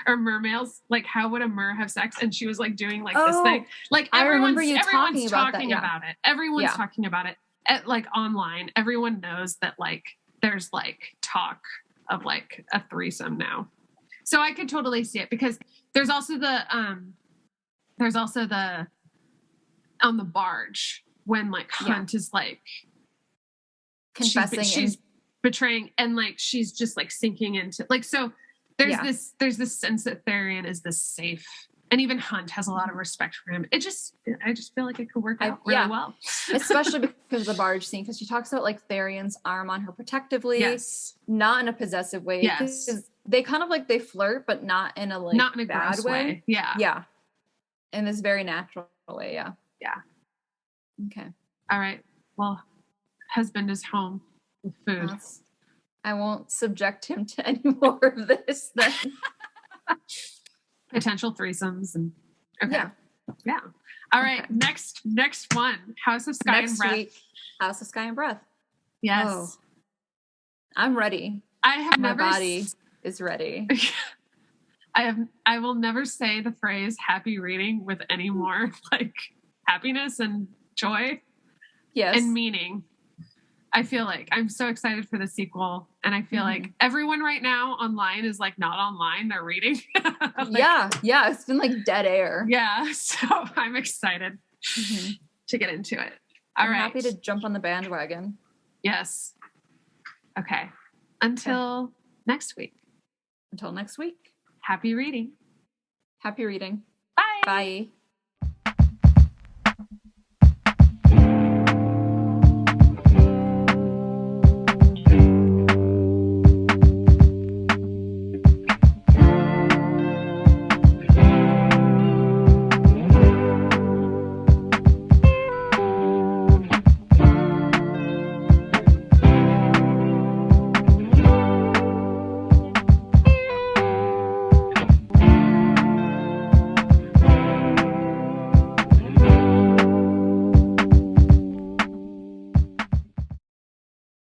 or mermales, like how would a mer have sex? And she was like doing like this thing. Like everyone's talking about it. Everyone's talking about it like online. Everyone knows that like there's like talk of like a threesome now. So I could totally see it because there's also the on the barge when like Hunt is like confessing, she's betraying and like she's just like sinking into like, so there's this sense that Therian is this safe, and even Hunt has a lot of respect for him. I just feel like it could work out really well. Especially because of the barge scene, because she talks about like Therian's arm on her protectively, not in a possessive way. Because they kind of like they flirt, but not in a like not in a bad way. Yeah. In this very natural way. Yeah. Okay. All right. Well, husband is home with food. I won't subject him to any more of this then. Potential threesomes and yeah. All right, next one, House of Sky and Breath. Week, House of Sky and Breath. Yes. Oh, I'm ready. My body is ready. I will never say the phrase happy reading with any more like happiness and joy and meaning. I feel like I'm so excited for the sequel, and I feel like everyone right now online is like not online, they're reading. Like, it's been like dead air. Yeah, so I'm excited to get into it. I'm happy to jump on the bandwagon. Yes. Okay. Until next week. Until next week. Happy reading. Happy reading. Bye. Bye.